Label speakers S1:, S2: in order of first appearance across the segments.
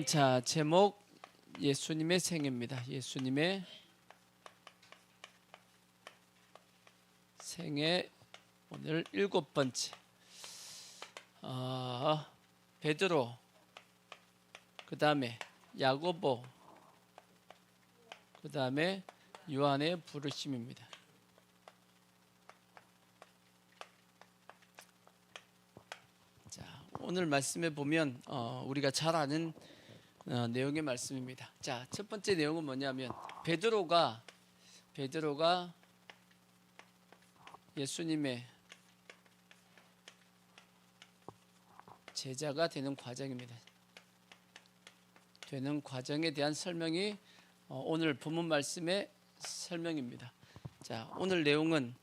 S1: 자, 제목 예수님의 생애입니다. 예수님의 생애 오늘 7번째. 베드로, 그 다음에 야고보, 그 다음에 요한의 부르심입니다. 자, 오늘 말씀에 보면 우리가 잘 아는 내용의 말씀입니다. 자, 첫 번째 내용은 뭐냐면 베드로가 예수님의 제자가 되는 과정입니다. 되는 과정에 대한 설명이 오늘 본문 말씀의 설명입니다. 자, 오늘 내용은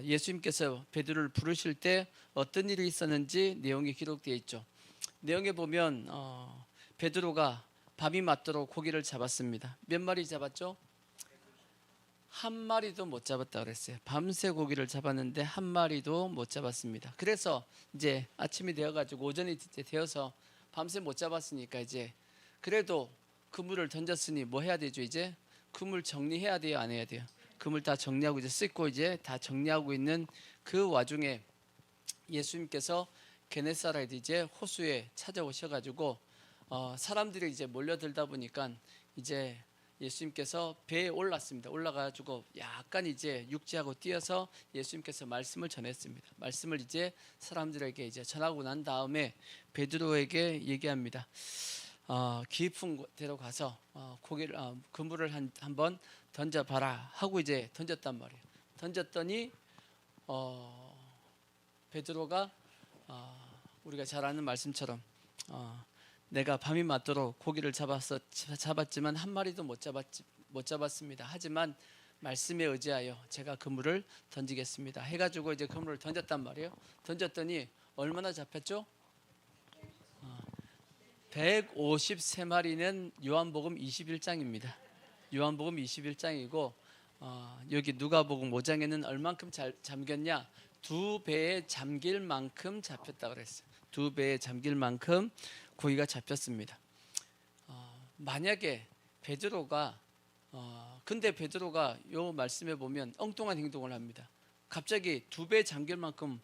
S1: 예수님께서 베드로를 부르실 때 어떤 일이 있었는지 내용이 기록되어 있죠. 내용에 보면 베드로가 밤이 맞도록 고기를 잡았습니다. 몇 마리 잡았죠? 한 마리도 못 잡았다 그랬어요. 밤새 고기를 잡았는데 한 마리도 못 잡았습니다. 그래서 이제 아침이 되어가지고 오전이 이제 되어서 밤새 못 잡았으니까 이제 그래도 그물을 던졌으니 뭐 해야 되죠? 이제 그물 정리해야 돼요, 안 해야 돼요? 그물 다 정리하고 이제 씻고 이제 다 정리하고 있는 그 와중에 예수님께서 게네사렛 이제 호수에 찾아오셔가지고 사람들이 이제 몰려들다 보니까 이제 예수님께서 배에 올랐습니다. 올라가지고 약간 이제 육지하고 뛰어서 예수님께서 말씀을 전했습니다. 말씀을 이제 사람들에게 이제 전하고 난 다음에 베드로에게 얘기합니다. 깊은 데로 가서 그물을 한번 던져봐라 하고 이제 던졌단 말이에요. 던졌더니 베드로가 우리가 잘 아는 말씀처럼 내가 밤이 맞도록 고기를 잡았지만 한 마리도 못 잡았습니다. 하지만 말씀에 의지하여 제가 그물을 던지겠습니다. 해가지고 이제 그물을 던졌단 말이에요. 던졌더니 얼마나 잡혔죠? 153마리는 요한복음 21장입니다. 요한복음 21장이고 여기 누가복음 5장에는 얼만큼 잠겼냐? 2배에 잠길 만큼 잡혔다 그랬어요. 2배에 잠길 만큼 고기가 잡혔습니다. 만약에 베드로가 근데 베드로가 요 말씀에 보면 엉뚱한 행동을 합니다. 갑자기 2배 잠길 만큼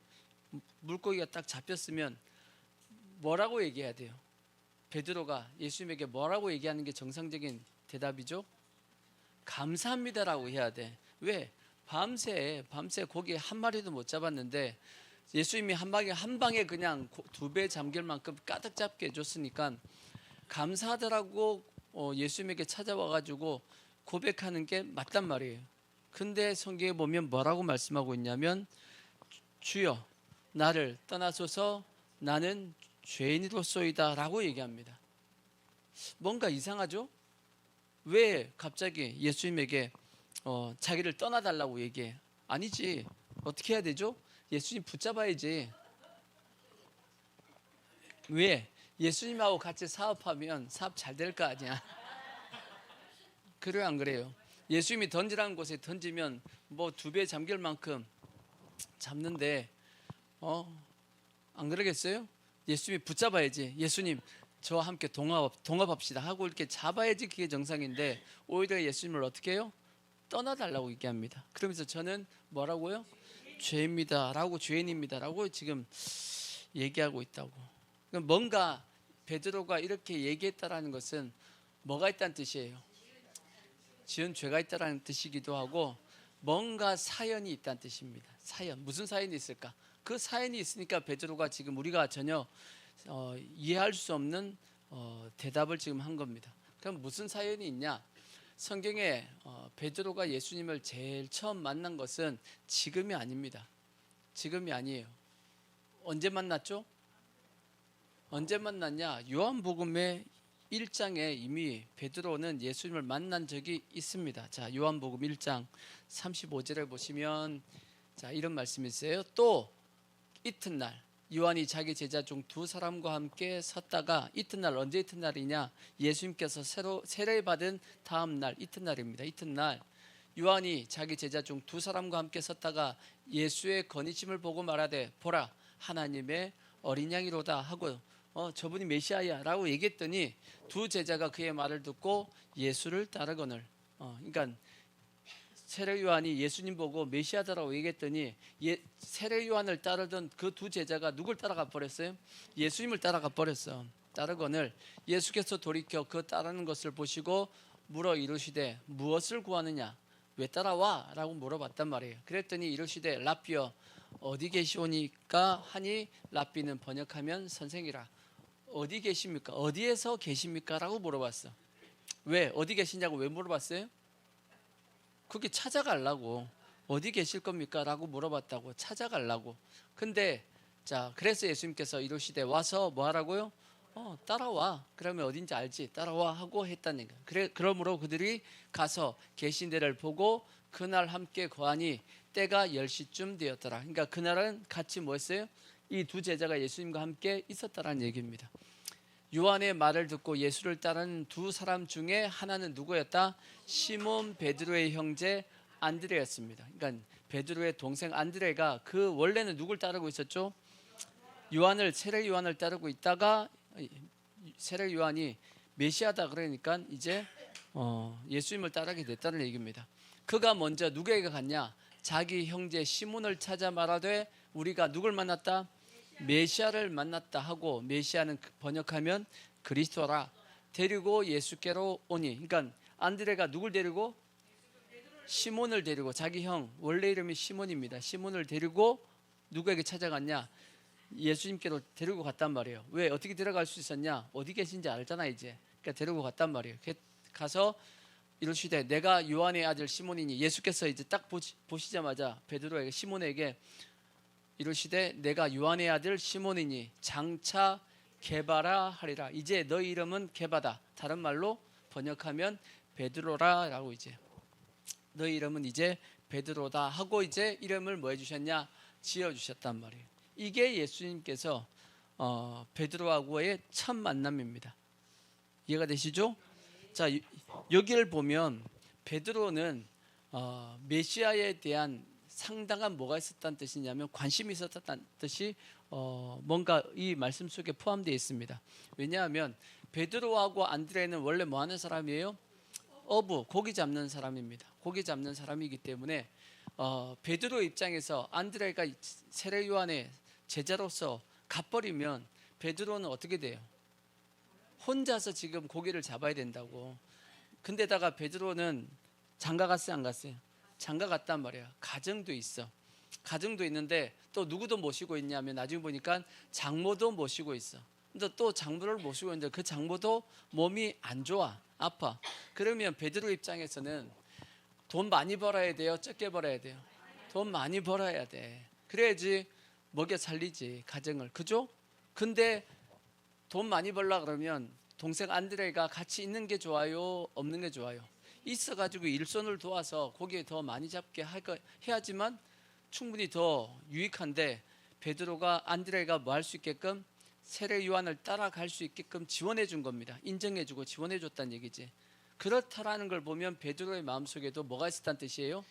S1: 물고기가 딱 잡혔으면 뭐라고 얘기해야 돼요? 베드로가 예수님에게 뭐라고 얘기하는 게 정상적인 대답이죠? 감사합니다라고 해야 돼. 왜? 밤새 고기 한 마리도 못 잡았는데 예수님이 한 방에 그냥 2배 잠길 만큼 가득 잡게 해줬으니까 감사하더라고 예수님에게 찾아와가지고 고백하는 게 맞단 말이에요. 근데 성경에 보면 뭐라고 말씀하고 있냐면 주여 나를 떠나소서 나는 죄인으로소이다 라고 얘기합니다. 뭔가 이상하죠? 왜 갑자기 예수님에게 자기를 떠나달라고 얘기해? 아니지. 어떻게 해야 되죠? 예수님 붙잡아야지. 왜? 예수님하고 같이 사업하면 사업 잘 될 거 아니야. 그래요, 안 그래요? 예수님이 던지라는 곳에 던지면 뭐 2배 잠길 만큼 잡는데 안 그러겠어요? 예수님이 붙잡아야지. 예수님 저와 함께 동업합시다 하고 이렇게 잡아야지 그게 정상인데 오히려 예수님을 어떻게 해요? 떠나달라고 얘기합니다. 그러면서 저는 뭐라고요? 죄입니다 라고 죄인입니다 라고 지금 얘기하고 있다고. 뭔가 베드로가 이렇게 얘기했다라는 것은 뭐가 있다는 뜻이에요? 지은 죄가 있다라는 뜻이기도 하고 뭔가 사연이 있다는 뜻입니다. 사연, 무슨 사연이 있을까? 그 사연이 있으니까 베드로가 지금 우리가 전혀 이해할 수 없는 대답을 지금 한 겁니다. 그럼 무슨 사연이 있냐? 성경에 베드로가 예수님을 제일 처음 만난 것은 지금이 아닙니다. 지금이 아니에요. 언제 만났죠? 언제 만났냐? 요한복음의 1장에 이미 베드로는 예수님을 만난 적이 있습니다. 자, 요한복음 1장 35절에 보시면 자, 이런 말씀이 있어요. 또 이튿날 요한이 자기 제자 중 2사람과 함께 섰다가 이튿날 언제 이튿날이냐? 예수님께서 세례받은 다음 날 이튿날입니다. 이튿날 요한이 자기 제자 중 2사람과 함께 섰다가 예수의 거니심을 보고 말하되 보라 하나님의 어린 양이로다 하고 저분이 메시아야라고 얘기했더니 두 제자가 그의 말을 듣고 예수를 따르거늘. 그러니까 세례 요한이 예수님 보고 메시아다라고 얘기했더니 세례 요한을 따르던 그 두 제자가 누굴 따라가 버렸어요? 예수님을 따라가 버렸어. 따르거늘 예수께서 돌이켜 그 따르는 것을 보시고 물어 이르시되 무엇을 구하느냐? 왜 따라와? 라고 물어봤단 말이에요. 그랬더니 이르시되 랍비여 어디 계시오니까 하니, 랍비는 번역하면 선생이라. 어디 계십니까? 어디에서 계십니까? 라고 물어봤어. 왜? 어디 계시냐고 왜 물어봤어요? 그게 찾아가려고. 어디 계실 겁니까? 라고 물어봤다고. 찾아가려고. 근데 그래서 예수님께서 이르시되 와서 뭐 하라고요? 따라와. 그러면 어딘지 알지? 따라와 하고 했다는 거예요. 그러므로 그들이 가서 계신 데를 보고 그날 함께 거하니 때가 10시쯤 되었더라. 그러니까 그날은 같이 뭐 했어요? 이 두 제자가 예수님과 함께 있었다라는 얘기입니다. 요한의 말을 듣고 예수를 따르는 두 사람 중에 하나는 누구였다? 시몬 베드로의 형제 안드레였습니다. 그러니까 베드로의 동생 안드레가 그 원래는 누굴 따르고 있었죠? 세례 요한을 따르고 있다가 세례 요한이 메시아다 그러니까 이제 예수님을 따르게 됐다는 얘기입니다. 그가 먼저 누구에게 갔냐? 자기 형제 시몬을 찾아 말하되 우리가 누굴 만났다? 메시아를 만났다 하고, 메시아는 번역하면 그리스도라. 데리고 예수께로 오니. 그러니까 안드레가 누굴 데리고? 시몬을 데리고, 자기 형 원래 이름이 시몬입니다. 시몬을 데리고 누구에게 찾아갔냐? 예수님께로 데리고 갔단 말이에요. 왜? 어떻게 들어갈 수 있었냐? 어디 계신지 알잖아 이제. 그러니까 데리고 갔단 말이에요. 가서 이르시되 내가 요한의 아들 시몬이니. 예수께서 이제 딱 보시자마자 베드로에게, 시몬에게 이르시되 내가 요한의 아들 시몬이니 장차 게바라 하리라. 이제 너희 이름은 게바다. 다른 말로 번역하면 베드로라라고, 이제 너희 이름은 이제 베드로다 하고 이제 이름을 뭐 해주셨냐? 지어주셨단 말이에요. 이게 예수님께서 베드로하고의 첫 만남입니다. 이해가 되시죠? 자, 여기를 보면 베드로는 메시아에 대한 상당한 뭐가 있었다는 뜻이냐면 관심이 있었다는 뜻이 뭔가 이 말씀 속에 포함되어 있습니다. 왜냐하면 베드로하고 안드레는 원래 뭐 하는 사람이에요? 고기 잡는 사람입니다. 고기 잡는 사람이기 때문에 베드로 입장에서 안드레가 세례 요한의 제자로서 갚버리면 베드로는 어떻게 돼요? 혼자서 지금 고기를 잡아야 된다고. 근데다가 베드로는 장가 갔어요, 안 갔어요? 장가 갔단 말이야. 가정도 있어. 가정도 있는데 또 누구도 모시고 있냐면 나중에 보니까 장모도 모시고 있어. 근데 또 장모를 모시고 있는데 그 장모도 몸이 안 좋아, 아파. 그러면 베드로 입장에서는 돈 많이 벌어야 돼요, 적게 벌어야 돼요? 돈 많이 벌어야 돼. 그래야지 먹여 살리지 가정을, 그죠? 근데 돈 많이 벌라 그러면 동생 안드레가 같이 있는 게 좋아요, 없는 게 좋아요? 있어가지고 일손을 도와서 고기 더 많이 잡게 해야지만 충분히 더 유익한데, 베드로가 안드레가 뭐 할 수 있게끔, 세례 요한을 따라갈 수 있게끔 지원해 준 겁니다. 인정해주고 지원해 줬다는 얘기지. 그렇다라는 걸 보면 베드로의 마음속에도 뭐가 있었다는 뜻이에요?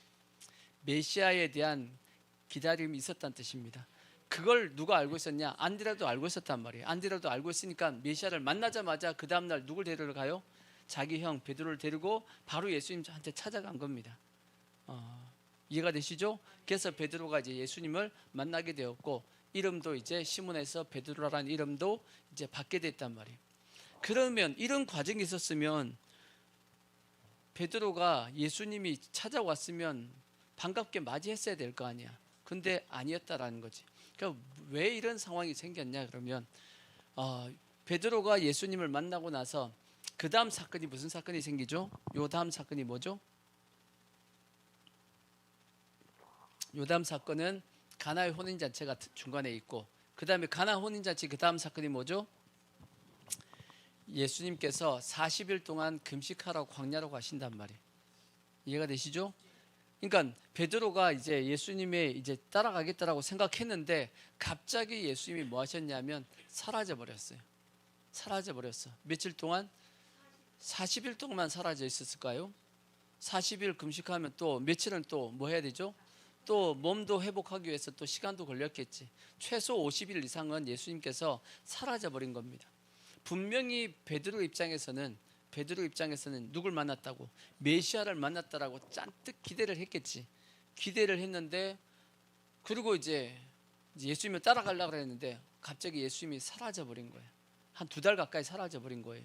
S1: 메시아에 대한 기다림이 있었다는 뜻입니다. 그걸 누가 알고 있었냐? 안드레도 알고 있었단 말이에요. 안드레도 알고 있으니까 메시아를 만나자마자 그 다음날 누굴 데리러 가요? 자기 형 베드로를 데리고 바로 예수님한테 찾아간 겁니다. 이해가 되시죠? 그래서 베드로가 이제 예수님을 만나게 되었고, 이름도 이제 시몬에서 베드로라는 이름도 이제 받게 됐단 말이에요. 그러면 이런 과정이 있었으면 베드로가 예수님이 찾아왔으면 반갑게 맞이했어야 될 거 아니야. 근데 아니었다라는 거지. 그러니까 왜 이런 상황이 생겼냐 그러면 베드로가 예수님을 만나고 나서 그 다음 사건이 무슨 사건이 생기죠? 요 다음 사건이 뭐죠? 요 다음 사건은 가나의 혼인잔치가 중간에 있고, 그 다음에 가나 혼인잔치 그 다음 사건이 뭐죠? 예수님께서 40일 동안 금식하라고 광야로 가신단 말이에요. 이해가 되시죠? 그러니까 베드로가 이제 예수님의 이제 따라가겠다라고 생각했는데 갑자기 예수님이 뭐 하셨냐면 사라져 버렸어요. 사라져 버렸어. 며칠 동안? 40일 동안 사라져 있었을까요? 40일 금식하면 또 며칠은 또 뭐 해야 되죠? 또 몸도 회복하기 위해서 또 시간도 걸렸겠지. 최소 50일 이상은 예수님께서 사라져 버린 겁니다. 분명히 베드로 입장에서는 누굴 만났다고? 메시아를 만났다라고 잔뜩 기대를 했겠지. 기대를 했는데, 그리고 이제 예수님을 따라가려고 했는데 갑자기 예수님이 사라져 버린 거예요. 한 2달 가까이 사라져 버린 거예요.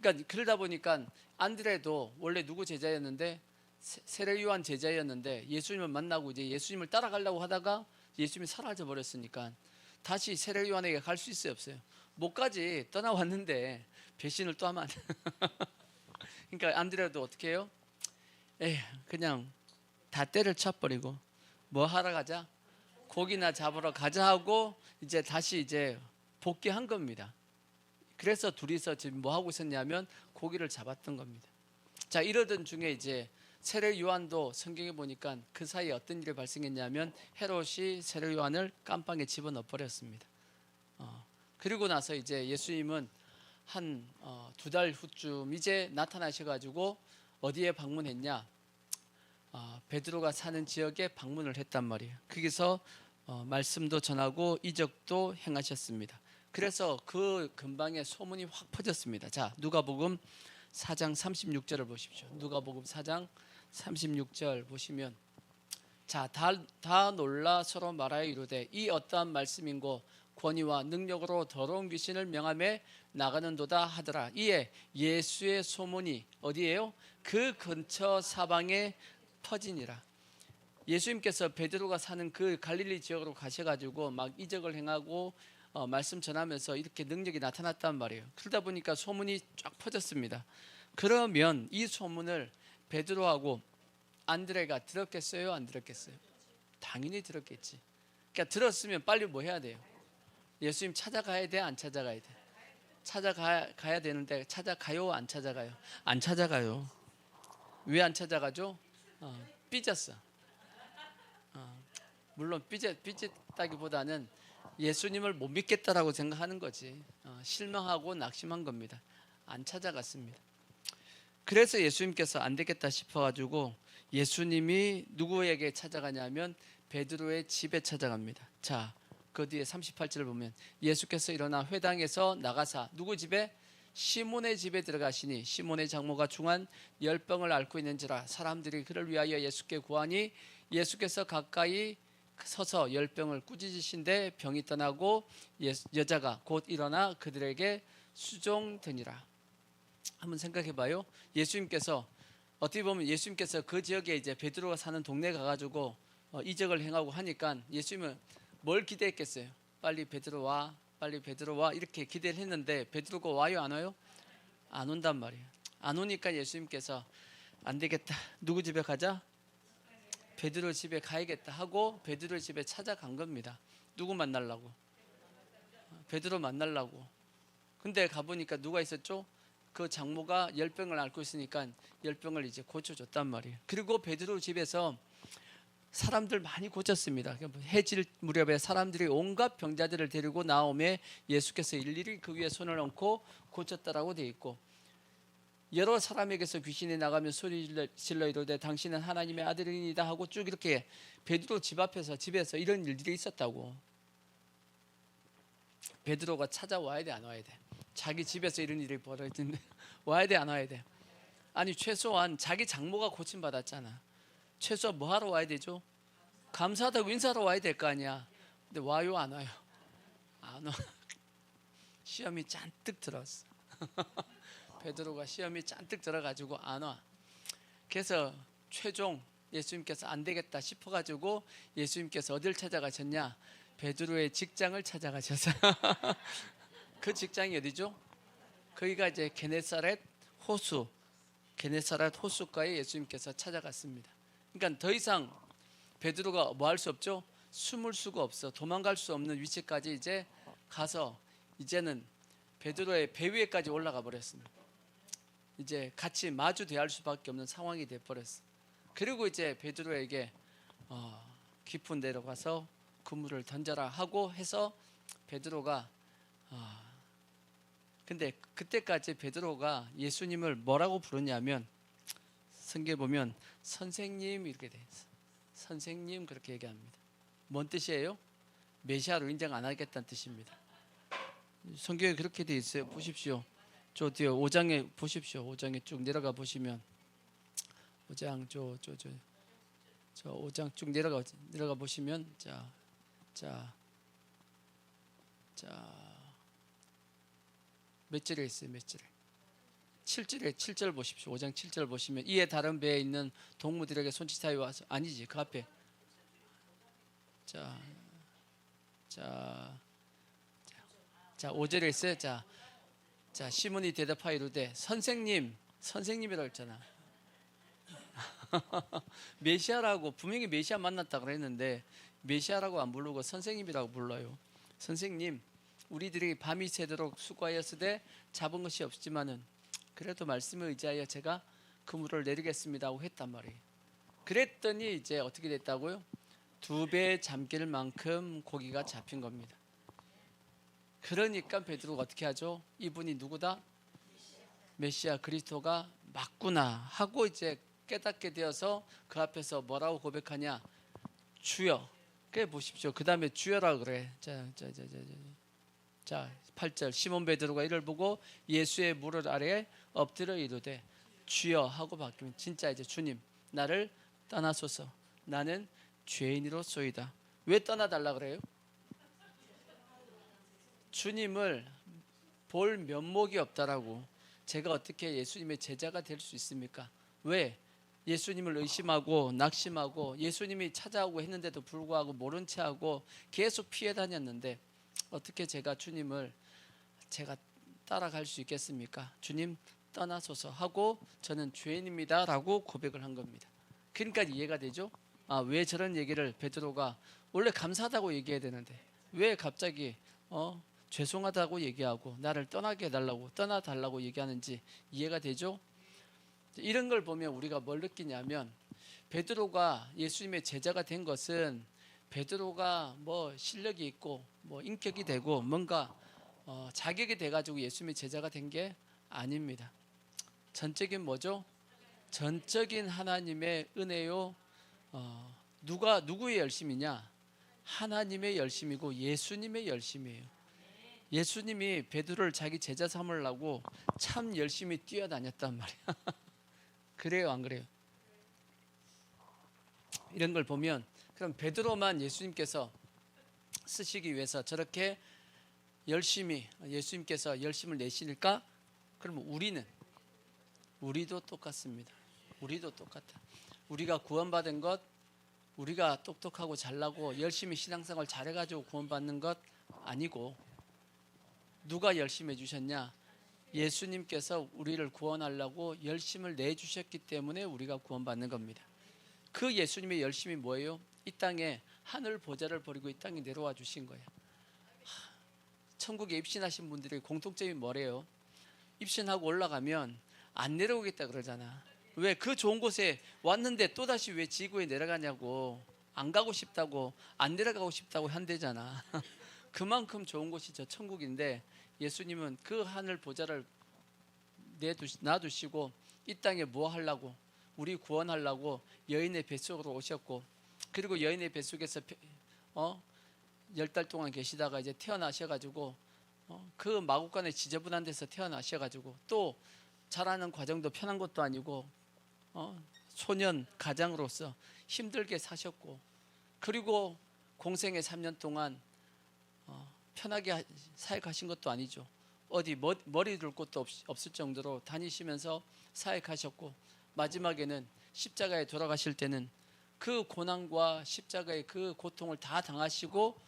S1: 그러니까 그러다 보니까 안드레도 원래 누구 제자였는데, 세례 요한 제자였는데, 예수님을 만나고 이제 예수님을 따라가려고 하다가 예수님이 사라져 버렸으니까 다시 세례 요한에게 갈 수 있어요, 없어요? 못 가지. 떠나왔는데 배신을 또 하면 안 돼. 그러니까 안드레도 어떻게 해요? 그냥 다 때를 쳐버리고 뭐 하러 가자? 고기나 잡으러 가자 하고 이제 다시 이제 복귀한 겁니다. 그래서 둘이서 지금 뭐 하고 있었냐면 고기를 잡았던 겁니다. 자, 이러던 중에 이제 세례 요한도 성경에 보니까 그 사이에 어떤 일이 발생했냐면 헤롯이 세례 요한을 깜빵에 집어넣어 버렸습니다. 그리고 나서 이제 예수님은 한 2달 후쯤 이제 나타나셔가지고 어디에 방문했냐? 베드로가 사는 지역에 방문을 했단 말이에요. 거기서 말씀도 전하고 이적도 행하셨습니다. 그래서 그 근방에 소문이 확 퍼졌습니다. 자, 누가복음 4장 36절을 보십시오. 누가복음 4장 36절 보시면, 자, 다 놀라 서로 말하여 이르되 이 어떠한 말씀인고 권위와 능력으로 더러운 귀신을 명하며 나가는도다 하더라. 이에 예수의 소문이 어디에요? 그 근처 사방에 퍼지니라. 예수님께서 베드로가 사는 그 갈릴리 지역으로 가셔가지고 막 이적을 행하고 말씀 전하면서 이렇게 능력이 나타났단 말이에요. 그러다 보니까 소문이 쫙 퍼졌습니다. 그러면 이 소문을 베드로하고 안드레가 들었겠어요? 안 들었겠어요? 당연히 들었겠지. 그러니까 들었으면 빨리 뭐 해야 돼요? 예수님 찾아가야 돼? 안 찾아가야 돼? 찾아가야 되는데 찾아가요? 안 찾아가요? 안 찾아가요. 왜 안 찾아가죠? 삐졌어. 물론 삐졌다기보다는 예수님을 못 믿겠다라고 생각하는 거지. 실망하고 낙심한 겁니다. 안 찾아갔습니다. 그래서 예수님께서 안 되겠다 싶어가지고 예수님이 누구에게 찾아가냐면 베드로의 집에 찾아갑니다. 자, 그 뒤에 38절을 보면 예수께서 일어나 회당에서 나가사 누구 집에? 시몬의 집에 들어가시니 시몬의 장모가 중한 열병을 앓고 있는지라 사람들이 그를 위하여 예수께 구하니 예수께서 가까이 서서 열병을 꾸짖으신데 병이 떠나고 여자가 곧 일어나 그들에게 수종되니라. 한번 생각해 봐요. 예수님께서 어떻게 보면 예수님께서 그 지역에 이제 베드로가 사는 동네 가가지고 이적을 행하고 하니까 예수님은 뭘 기대했겠어요? 빨리 베드로 와, 빨리 베드로 와 이렇게 기대를 했는데 베드로가 와요, 안 와요? 안 온단 말이에요. 안 오니까 예수님께서 안 되겠다. 누구 집에 가자? 베드로 집에 가야겠다 하고 베드로 집에 찾아간 겁니다. 누구 만나려고? 베드로 만나려고. 근데 가보니까 누가 있었죠? 그 장모가 열병을 앓고 있으니까 열병을 이제 고쳐줬단 말이에요. 그리고 베드로 집에서 사람들 많이 고쳤습니다. 해질 무렵에 사람들이 온갖 병자들을 데리고 나오매 예수께서 일일이 그 위에 손을 얹고 고쳤다라고 되어 있고, 여러 사람에게서 귀신이 나가면 소리 질러 이르되 당신은 하나님의 아들이니다 하고 쭉 이렇게 베드로 집에서 이런 일들이 있었다고. 베드로가 찾아와야 돼, 안 와야 돼? 자기 집에서 이런 일이 벌어지는데 와야 돼, 안 와야 돼? 아니 최소한 자기 장모가 고침받았잖아. 최소한 뭐 하러 와야 되죠? 감사하다고 인사하러 와야 될 거 아니야. 근데 와요, 안 와요? 안 와. 시험이 잔뜩 들었어. 베드로가 시험이 잔뜩 들어가지고 안 와. 그래서 최종 예수님께서 안 되겠다 싶어가지고 예수님께서 어딜 찾아가셨냐? 베드로의 직장을 찾아가셔서 그 직장이 어디죠? 거기가 이제 게네사렛 호수가에 예수님께서 찾아갔습니다. 그러니까 더 이상 베드로가 뭐 할 수 없죠? 숨을 수가 없어. 도망갈 수 없는 위치까지 이제 가서 이제는 베드로의 배 위에까지 올라가 버렸습니다. 이제 같이 마주 대할 수밖에 없는 상황이 돼 버렸어. 그리고 이제 베드로에게 깊은 데로 가서 그물을 던져라 하고 해서 베드로가 근데 그때까지 베드로가 예수님을 뭐라고 부르냐면 성경에 보면 선생님 이렇게 돼 있어. 선생님 그렇게 얘기합니다. 뭔 뜻이에요? 메시아로 인정 안 하겠다는 뜻입니다. 성경에 그렇게 돼 있어요. 보십시오. 저 뒤에 5장에 보십시오. 5장에 쭉 내려가 보시면 5장 저 5장 쭉 내려가 보시면 몇 절에 있어요? 몇 절에? 7절 보십시오. 5장 7절 보시면 이에 다른 배에 있는 동무들에게 손짓 사이 와서 아니지 그 앞에 자 5절에 있어요. 자 시몬이 대답하여 이르되 선생님이라고 했잖아. 메시아라고 분명히 메시아 만났다 그랬는데 메시아라고 안 부르고 선생님이라고 불러요. 선생님 우리들이 밤이 새도록 수고하였으되 잡은 것이 없지만은 그래도 말씀에 의지하여 제가 그물을 내리겠습니다 하고 했단 말이에요. 그랬더니 이제 어떻게 됐다고요? 2배 잠길 만큼 고기가 잡힌 겁니다. 그러니까 베드로가 어떻게 하죠? 이분이 누구다? 메시아 그리스도가 맞구나 하고 이제 깨닫게 되어서 그 앞에서 뭐라고 고백하냐? 주여. 그래 보십시오. 그 다음에 주여라 그래. 자 8절 시몬 베드로가 이를 보고 예수의 무릎 아래에 엎드려 이르되 주여 하고 바뀌면 진짜 이제 주님 나를 떠나소서 나는 죄인이로소이다. 왜 떠나달라 그래요? 주님을 볼 면목이 없다라고. 제가 어떻게 예수님의 제자가 될 수 있습니까? 왜? 예수님을 의심하고 낙심하고 예수님이 찾아오고 했는데도 불구하고 모른 채하고 계속 피해 다녔는데 어떻게 제가 주님을 제가 따라갈 수 있겠습니까? 주님 떠나소서 하고 저는 죄인입니다 라고 고백을 한 겁니다. 그러니까 이해가 되죠? 왜 저런 얘기를 베드로가 원래 감사하다고 얘기해야 되는데 왜 갑자기 죄송하다고 얘기하고 나를 떠나게 해달라고 떠나달라고 얘기하는지 이해가 되죠? 이런 걸 보면 우리가 뭘 느끼냐면 베드로가 예수님의 제자가 된 것은 베드로가 뭐 실력이 있고 뭐 인격이 되고 뭔가 자격이 돼가지고 예수님의 제자가 된 게 아닙니다. 전적인 뭐죠? 전적인 하나님의 은혜요. 누구의 열심이냐? 하나님의 열심이고 예수님의 열심이에요. 예수님이 베드로를 자기 제자 삼으려고 참 열심히 뛰어다녔단 말이야. 그래요, 안 그래요? 이런 걸 보면 그럼 베드로만 예수님께서 쓰시기 위해서 저렇게 열심히 예수님께서 열심을 내시니까 그러면 우리도 똑같습니다. 우리도 똑같아. 우리가 구원받은 것 우리가 똑똑하고 잘나고 열심히 신앙생활 잘해가지고 구원받는 것 아니고 누가 열심히 해주셨냐? 예수님께서 우리를 구원하려고 열심을 내주셨기 때문에 우리가 구원받는 겁니다. 그 예수님의 열심이 뭐예요? 이 땅에 하늘 보좌를 버리고 이 땅에 내려와 주신 거예요. 천국에 입신하신 분들의 공통점이 뭐래요? 입신하고 올라가면 안 내려오겠다 그러잖아. 왜? 그 좋은 곳에 왔는데 또다시 왜 지구에 내려가냐고. 안 가고 싶다고 안 내려가고 싶다고 한대잖아. 그만큼 좋은 곳이 저 천국인데 예수님은 그 하늘 보좌를 놔두시고 이 땅에 뭐 하려고? 우리 구원하려고 여인의 뱃속으로 오셨고 그리고 여인의 뱃속에서 10달 동안 계시다가 이제 태어나셔가지고 그 마구간에 지저분한 데서 태어나셔가지고 또 자라는 과정도 편한 것도 아니고 소년 가장으로서 힘들게 사셨고 그리고 공생의 3년 동안 편하게 사역하신 것도 아니죠. 어디 머리 둘 곳도 없을 정도로 다니시면서 사역하셨고 마지막에는 십자가에 돌아가실 때는 그 고난과 십자가의 그 고통을 다 당하시고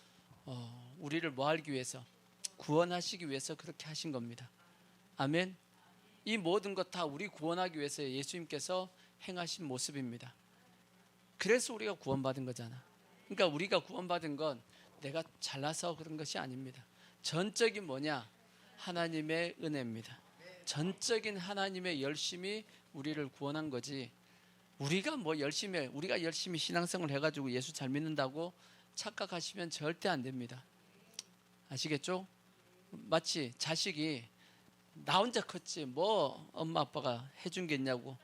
S1: 우리를 뭐 하기 위해서 구원하시기 위해서 그렇게 하신 겁니다. 아멘. 이 모든 것 다 우리 구원하기 위해서 예수님께서 행하신 모습입니다. 그래서 우리가 구원받은 거잖아. 그러니까 우리가 구원받은 건 내가 잘나서 그런 것이 아닙니다. 전적인 뭐냐? 하나님의 은혜입니다. 전적인 하나님의 열심이 우리를 구원한 거지. 우리가 열심히 신앙생활을 해가지고 예수 잘 믿는다고 착각하시면 절대 안 됩니다. 아시겠죠? 마치 자식이 나 혼자 컸지 뭐 엄마 아빠가 해준 게 있냐고.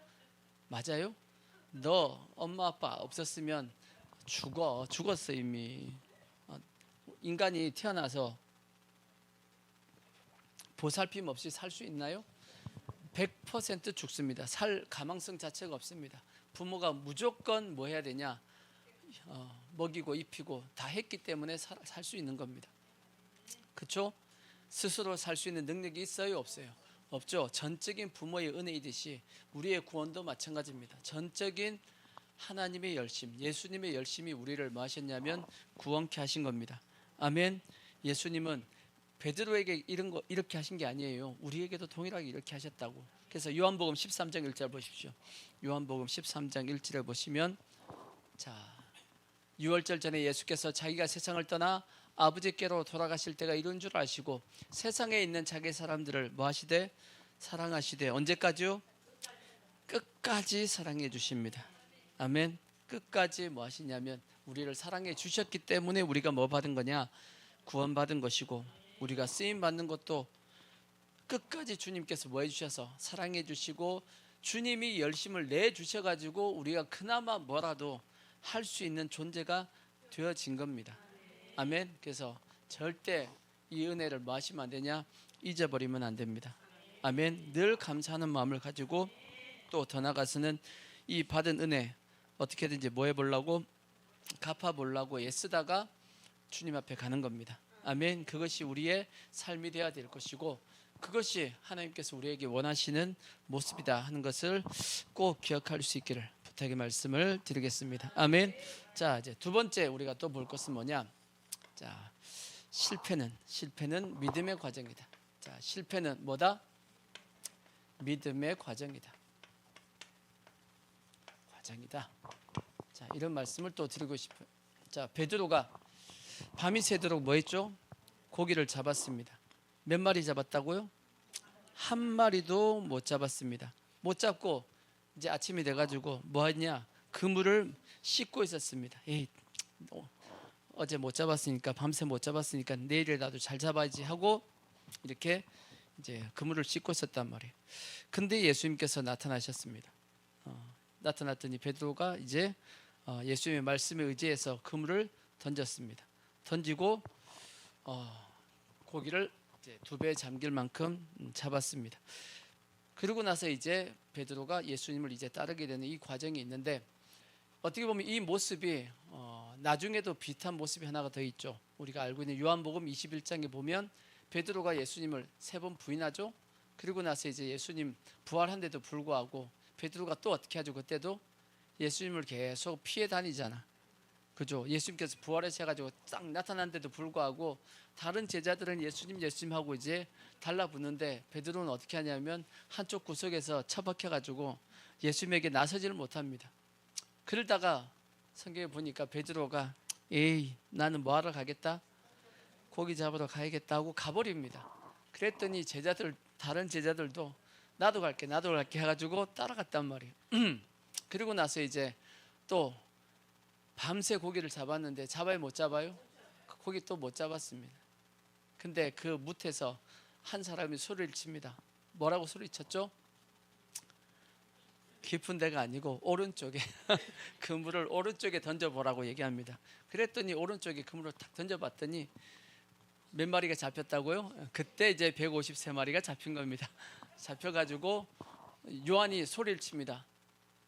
S1: 맞아요? 너 엄마 아빠 없었으면 죽었어 이미. 인간이 태어나서 보살핌 없이 살 수 있나요? 100% 죽습니다. 살 가망성 자체가 없습니다. 부모가 무조건 뭐 해야 되냐? 먹이고 입히고 다 했기 때문에 살 수 있는 겁니다. 그렇죠? 스스로 살 수 있는 능력이 있어요? 없어요? 없죠. 전적인 부모의 은혜이듯이 우리의 구원도 마찬가지입니다. 전적인 하나님의 열심, 예수님의 열심이 우리를 뭐 하셨냐면 구원케 하신 겁니다. 아멘. 예수님은 베드로에게 이렇게 하신 게 아니에요. 우리에게도 동일하게 이렇게 하셨다고. 그래서 요한복음 13장 1절 보십시오. 요한복음 13장 1절에 보시면, 자, 유월절 전에 예수께서 자기가 세상을 떠나 아버지께로 돌아가실 때가 이른 줄 아시고 세상에 있는 자기 사람들을 뭐 하시되 사랑하시되 언제까지요? 끝까지 사랑해 주십니다. 아멘. 끝까지 뭐 하시냐면 우리를 사랑해 주셨기 때문에 우리가 뭐 받은 거냐? 구원받은 것이고, 우리가 쓰임 받는 것도 끝까지 주님께서 뭐 해주셔서 사랑해 주시고 주님이 열심을 내 주셔가지고 우리가 그나마 뭐라도 할 수 있는 존재가 되어진 겁니다. 아멘. 그래서 절대 이 은혜를 뭐 하시면 안 되냐? 잊어버리면 안 됩니다. 아멘. 늘 감사하는 마음을 가지고 또 더 나아가서는 이 받은 은혜 어떻게든지 뭐 해보려고? 갚아보려고 애쓰다가 주님 앞에 가는 겁니다. 아멘. 그것이 우리의 삶이 되어야 될 것이고, 그것이 하나님께서 우리에게 원하시는 모습이다 하는 것을 꼭 기억할 수 있기를 부탁의 말씀을 드리겠습니다. 아멘. 자, 이제 두 번째 우리가 또 볼 것은 뭐냐? 자, 실패는 믿음의 과정이다. 자, 실패는 뭐다? 믿음의 과정이다. 자, 이런 말씀을 또 드리고 싶어요. 자, 베드로가 밤이 새도록 뭐 했죠? 고기를 잡았습니다. 몇 마리 잡았다고요? 한 마리도 못 잡았습니다. 못 잡고 이제 아침이 돼가지고 뭐 했냐? 그물을 씻고 있었습니다. 에이, 어제 못 잡았으니까, 밤새 못 잡았으니까 내일이라도 잘 잡아야지 하고 이렇게 이제 그물을 씻고 있었단 말이에요. 근데 예수님께서 나타나셨습니다. 나타났더니 베드로가 이제 예수님의 말씀에 의지해서 그물을 던졌습니다. 던지고 고기를 이제 2배 잠길 만큼 잡았습니다. 그러고 나서 이제 베드로가 예수님을 이제 따르게 되는 이 과정이 있는데, 어떻게 보면 이 모습이 나중에도 비슷한 모습이 하나가 더 있죠. 우리가 알고 있는 요한복음 21장에 보면 베드로가 예수님을 3번 부인하죠. 그리고 나서 이제 예수님 부활한데도 불구하고 베드로가 또 어떻게 하죠? 그때도 예수님을 계속 피해 다니잖아. 그죠? 예수님께서 부활하셔가지고 딱 나타난데도 불구하고 다른 제자들은 예수님 하고 이제 달라붙는데 베드로는 어떻게 하냐면 한쪽 구석에서 처박혀가지고 예수님에게 나서지를 못합니다. 그러다가 성경에 보니까 베드로가 에이, 나는 뭐하러 가겠다? 고기 잡으러 가야겠다 하고 가버립니다. 그랬더니 다른 제자들도 나도 갈게 해가지고 따라갔단 말이에요. 그리고 나서 이제 또 밤새 고기를 잡았는데 잡아요, 못 잡아요? 고기 또 못 잡았습니다. 근데 그 뭇에서 한 사람이 소리를 칩니다. 뭐라고 소리쳤죠? 깊은 데가 아니고 오른쪽에 그물을 오른쪽에 던져보라고 얘기합니다. 그랬더니 오른쪽에 그물을 탁 던져봤더니 몇 마리가 잡혔다고요? 그때 이제 153마리가 잡힌 겁니다. 잡혀가지고 요한이 소리를 칩니다.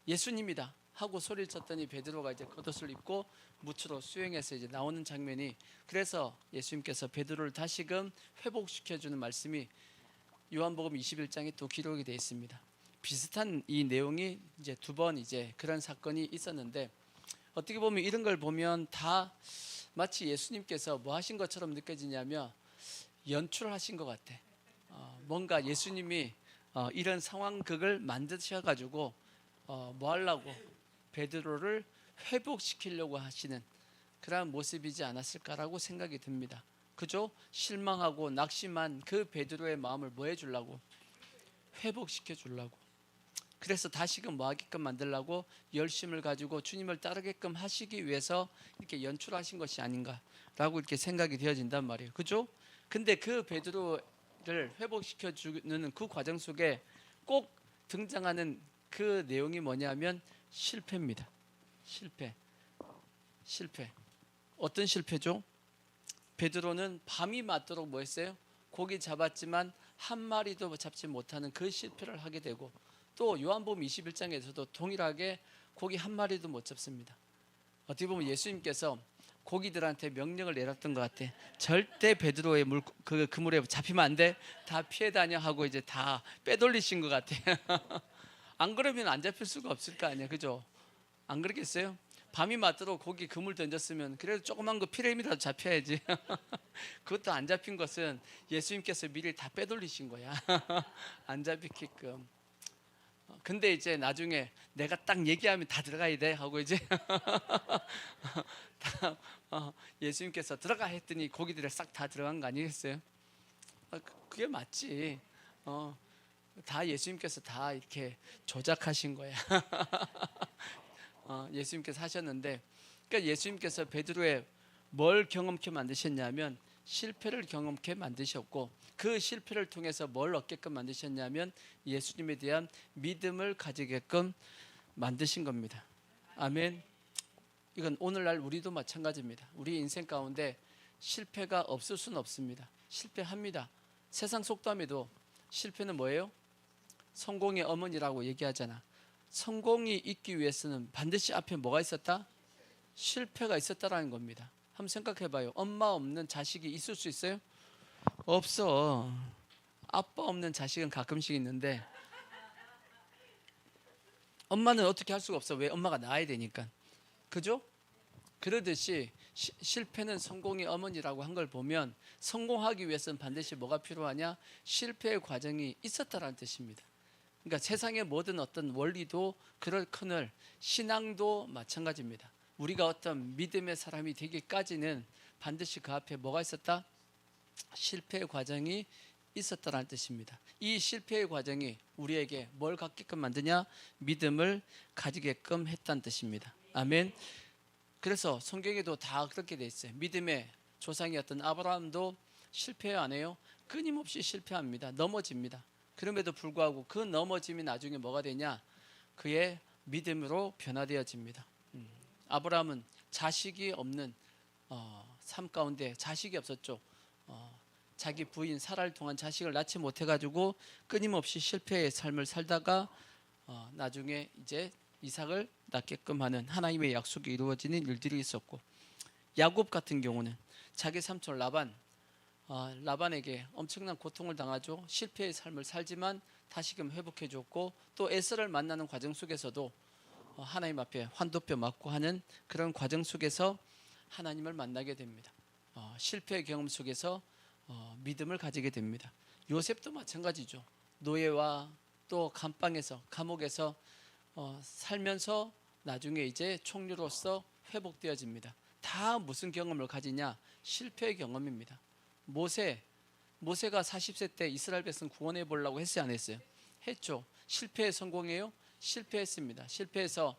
S1: 예수님이다 하고 소리를 쳤더니 베드로가 이제 겉옷을 입고 무추로 수영해서 이제 나오는 장면이, 그래서 예수님께서 베드로를 다시금 회복시켜주는 말씀이 요한복음 21장에 또 기록이 되어 있습니다. 비슷한 이 내용이 이제 2번 이제 그런 사건이 있었는데, 어떻게 보면 이런 걸 보면 다 마치 예수님께서 뭐 하신 것처럼 느껴지냐면 연출하신 것 같아. 뭔가 예수님이 이런 상황극을 만드셔가지고 뭐 하려고 베드로를 회복시키려고 하시는 그런 모습이지 않았을까라고 생각이 듭니다. 그죠? 실망하고 낙심한 그 베드로의 마음을 뭐 해주려고? 회복시켜 주려고. 그래서 다시금 뭐 하게끔 만들려고 열심을 가지고 주님을 따르게끔 하시기 위해서 이렇게 연출하신 것이 아닌가라고 이렇게 생각이 되어진단 말이에요. 그죠? 근데 그 베드로를 회복시켜 주는 그 과정 속에 꼭 등장하는 그 내용이 뭐냐면 실패입니다. 실패. 실패. 어떤 실패죠? 베드로는 밤이 맞도록 뭐 했어요? 고기 잡았지만 한 마리도 잡지 못하는 그 실패를 하게 되고, 또 요한복음 21장에서도 동일하게 고기 한 마리도 못 잡습니다. 어떻게 보면 예수님께서 고기들한테 명령을 내렸던 것 같아. 절대 베드로의 그물에 잡히면 안 돼. 다 피해 다녀 하고 이제 다 빼돌리신 것 같아. 안 그러면 안 잡힐 수가 없을 거 아니야, 그죠? 안 그러겠어요? 밤이 맞도록 고기 그물 던졌으면 그래도 조그만 거 피레미라도 잡혀야지. 그것도 안 잡힌 것은 예수님께서 미리 다 빼돌리신 거야. 안 잡히게끔. 근데 이제 나중에 내가 딱 얘기하면 다 들어가야 돼 하고 이제 다, 예수님께서 들어가 했더니 고기들이 싹 다 들어간 거 아니겠어요? 그게 맞지. 다 예수님께서 다 이렇게 조작하신 거야. 예수님께서 하셨는데, 그러니까 예수님께서 베드로의 뭘 경험케 만드셨냐면 실패를 경험케 만드셨고, 그 실패를 통해서 뭘 얻게끔 만드셨냐면 예수님에 대한 믿음을 가지게끔 만드신 겁니다. 아멘. 이건 오늘날 우리도 마찬가지입니다. 우리 인생 가운데 실패가 없을 수는 없습니다. 실패합니다. 세상 속담에도 실패는 뭐예요? 성공의 어머니라고 얘기하잖아. 성공이 있기 위해서는 반드시 앞에 뭐가 있었다? 실패가 있었다라는 겁니다. 한번 생각해 봐요. 엄마 없는 자식이 있을 수 있어요? 없어. 아빠 없는 자식은 가끔씩 있는데 엄마는 어떻게 할 수가 없어. 왜? 엄마가 낳아야 되니까. 그죠? 그러듯이 실패는 성공의 어머니라고 한 걸 보면 성공하기 위해서는 반드시 뭐가 필요하냐? 실패의 과정이 있었다라는 뜻입니다. 그러니까 세상의 모든 어떤 원리도 그렇거늘 신앙도 마찬가지입니다. 우리가 어떤 믿음의 사람이 되기까지는 반드시 그 앞에 뭐가 있었다? 실패의 과정이 있었다는 뜻입니다. 이 실패의 과정이 우리에게 뭘 갖게끔 만드냐? 믿음을 가지게끔 했다는 뜻입니다. 아멘. 그래서 성경에도 다 그렇게 돼 있어요. 믿음의 조상이었던 아브라함도 실패 안 해요? 끊임없이 실패합니다. 넘어집니다. 그럼에도 불구하고 그 넘어짐이 나중에 뭐가 되냐? 그의 믿음으로 변화되어집니다. 아브라함은 자식이 없는 삶 가운데 자식이 없었죠. 자기 부인 사라를 통한 자식을 낳지 못해가지고 끊임없이 실패의 삶을 살다가 나중에 이제 이삭을 낳게끔 하는 하나님의 약속이 이루어지는 일들이 있었고, 야곱 같은 경우는 자기 삼촌 라반에게 엄청난 고통을 당하죠. 실패의 삶을 살지만 다시금 회복해 줬고, 또 에서를 만나는 과정 속에서도 하나님 앞에 환도뼈 맞고 하는 그런 과정 속에서 하나님을 만나게 됩니다. 실패의 경험 속에서 믿음을 가지게 됩니다. 요셉도 마찬가지죠. 노예와 또 감방에서 감옥에서 살면서 나중에 이제 총리로서 회복되어집니다. 다 무슨 경험을 가지냐? 실패의 경험입니다. 모세가 40세 때 이스라엘 백성 구원해 보려고 했어요, 안 했어요? 했죠. 실패에 성공해요? 실패했습니다. 실패해서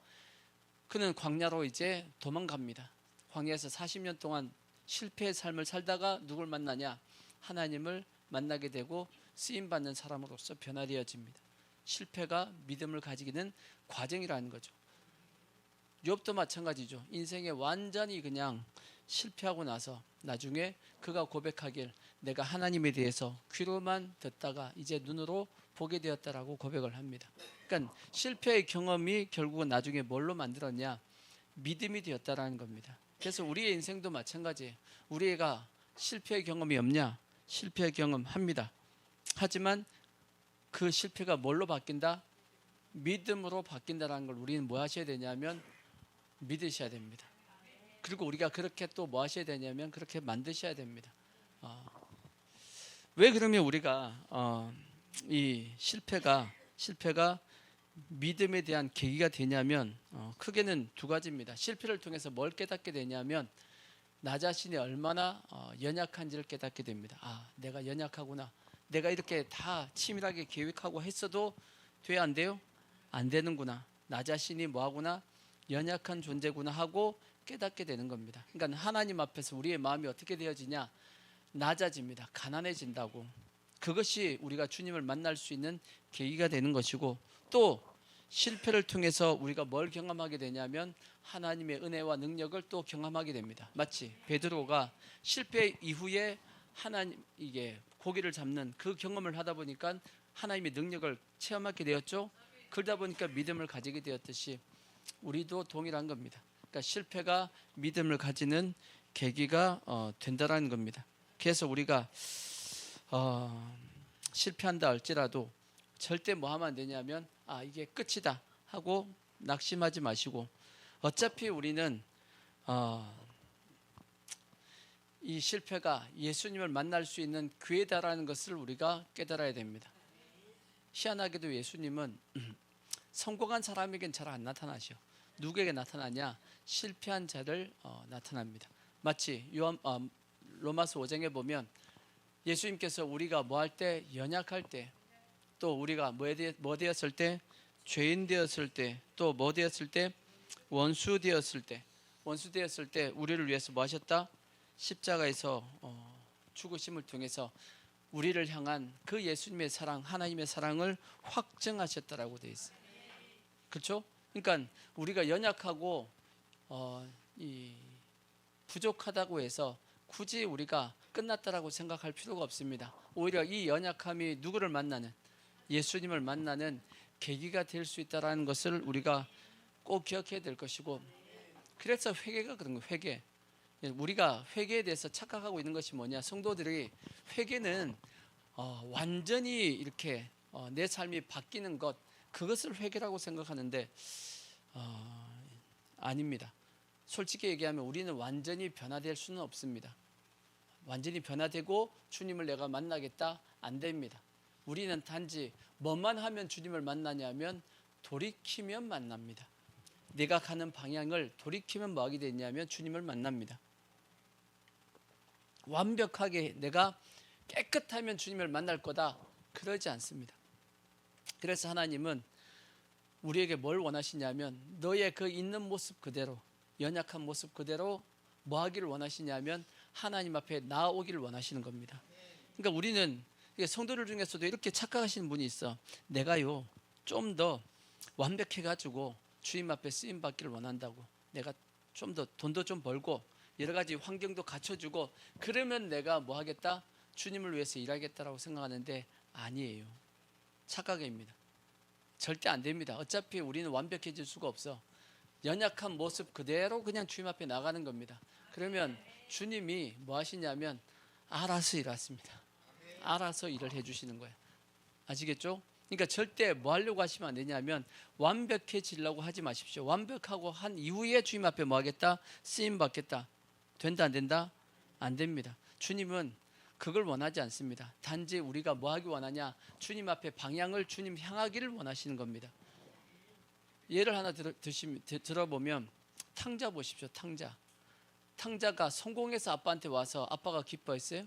S1: 그는 광야로 이제 도망갑니다. 광야에서 40년 동안 실패의 삶을 살다가 누굴 만나냐? 하나님을 만나게 되고 쓰임받는 사람으로서 변화되어집니다. 실패가 믿음을 가지기는 과정이라는 거죠. 욥도 마찬가지죠. 인생에 완전히 그냥 실패하고 나서 나중에 그가 고백하길 내가 하나님에 대해서 귀로만 듣다가 이제 눈으로 보게 되었다라고 고백을 합니다. 그러니까 실패의 경험이 결국은 나중에 뭘로 만들었냐? 믿음이 되었다라는 겁니다. 그래서 우리의 인생도 마찬가지예요. 우리가 실패의 경험이 없냐? 실패의 경험합니다. 하지만 그 실패가 뭘로 바뀐다? 믿음으로 바뀐다라는 걸 우리는 뭐 하셔야 되냐면 믿으셔야 됩니다. 그리고 우리가 그렇게 또 뭐 하셔야 되냐면 그렇게 만드셔야 됩니다. 왜 그러면 우리가 이 실패가 믿음에 대한 계기가 되냐면 크게는 두 가지입니다. 실패를 통해서 뭘 깨닫게 되냐면 나 자신이 얼마나 연약한지를 깨닫게 됩니다. 내가 연약하구나. 내가 이렇게 다 치밀하게 계획하고 했어도 돼? 안 돼요? 안 되는구나. 나 자신이 뭐하구나? 연약한 존재구나 하고 깨닫게 되는 겁니다. 그러니까 하나님 앞에서 우리의 마음이 어떻게 되어지냐? 낮아집니다. 가난해진다고. 그것이 우리가 주님을 만날 수 있는 계기가 되는 것이고, 또 실패를 통해서 우리가 뭘 경험하게 되냐면 하나님의 은혜와 능력을 또 경험하게 됩니다. 마치 베드로가 실패 이후에 하나님 이게 고기를 잡는 그 경험을 하다 보니까 하나님의 능력을 체험하게 되었죠. 그러다 보니까 믿음을 가지게 되었듯이 우리도 동일한 겁니다. 그러니까 실패가 믿음을 가지는 계기가 된다라는 겁니다. 그래서 우리가 실패한다 할지라도 절대 뭐 하면 안 되냐면 이게 끝이다 하고 낙심하지 마시고 어차피 우리는 이 실패가 예수님을 만날 수 있는 기회다라는 것을 우리가 깨달아야 됩니다. 희한하게도 예수님은 성공한 사람에겐 잘 안 나타나셔. 누구에게 나타나냐? 실패한 자를 나타납니다. 마치 로마서 5장에 보면 예수님께서 우리가 뭐 할 때, 연약할 때, 또 우리가 뭐 되었을 때, 죄인 되었을 때, 또 뭐 되었을 때, 원수 되었을 때 우리를 위해서 뭐 하셨다? 십자가에서 죽으심을 통해서 우리를 향한 그 예수님의 사랑, 하나님의 사랑을 확증하셨다라고 되어 있어요. 그렇죠? 그러니까 우리가 연약하고 부족하다고 해서 굳이 우리가 끝났다라고 생각할 필요가 없습니다. 오히려 이 연약함이 누구를 만나는, 예수님을 만나는 계기가 될 수 있다는 것을 우리가 꼭 기억해야 될 것이고, 그래서 회개가 그런 거예요. 회개. 우리가 회개에 대해서 착각하고 있는 것이 뭐냐? 성도들이 회개는 완전히 이렇게 내 삶이 바뀌는 것, 그것을 회개라고 생각하는데 아닙니다. 솔직히 얘기하면 우리는 완전히 변화될 수는 없습니다. 완전히 변화되고 주님을 내가 만나겠다? 안 됩니다. 우리는 단지 뭐만 하면 주님을 만나냐면 돌이키면 만납니다. 내가 가는 방향을 돌이키면 뭐 하게 되냐면 주님을 만납니다. 완벽하게 내가 깨끗하면 주님을 만날 거다, 그러지 않습니다. 그래서 하나님은 우리에게 뭘 원하시냐면 너의 그 있는 모습 그대로, 연약한 모습 그대로 뭐 하기를 원하시냐면 하나님 앞에 나아오기를 원하시는 겁니다. 그러니까 우리는 성도들 중에서도 이렇게 착각하시는 분이 있어. 내가요 좀 더 완벽해가지고 주님 앞에 쓰임 받기를 원한다고, 내가 좀 더 돈도 좀 벌고 여러 가지 환경도 갖춰주고 그러면 내가 뭐 하겠다? 주님을 위해서 일하겠다라고 생각하는데 아니에요. 착각입니다. 절대 안 됩니다. 어차피 우리는 완벽해질 수가 없어. 연약한 모습 그대로 그냥 주님 앞에 나가는 겁니다. 그러면 주님이 뭐 하시냐면 알아서 일하십니다. 알아서 일을 해주시는 거예요. 아시겠죠? 그러니까 절대 뭐 하려고 하시면 안 되냐면 완벽해지려고 하지 마십시오. 완벽하고 한 이후에 주님 앞에 뭐 하겠다? 쓰임 받겠다. 된다 안 된다? 안 됩니다. 주님은 그걸 원하지 않습니다. 단지 우리가 뭐 하기 원하냐? 주님 앞에 방향을 주님 향하기를 원하시는 겁니다. 예를 하나 들어보면 탕자 보십시오. 탕자가 성공해서 아빠한테 와서 아빠가 기뻐했어요?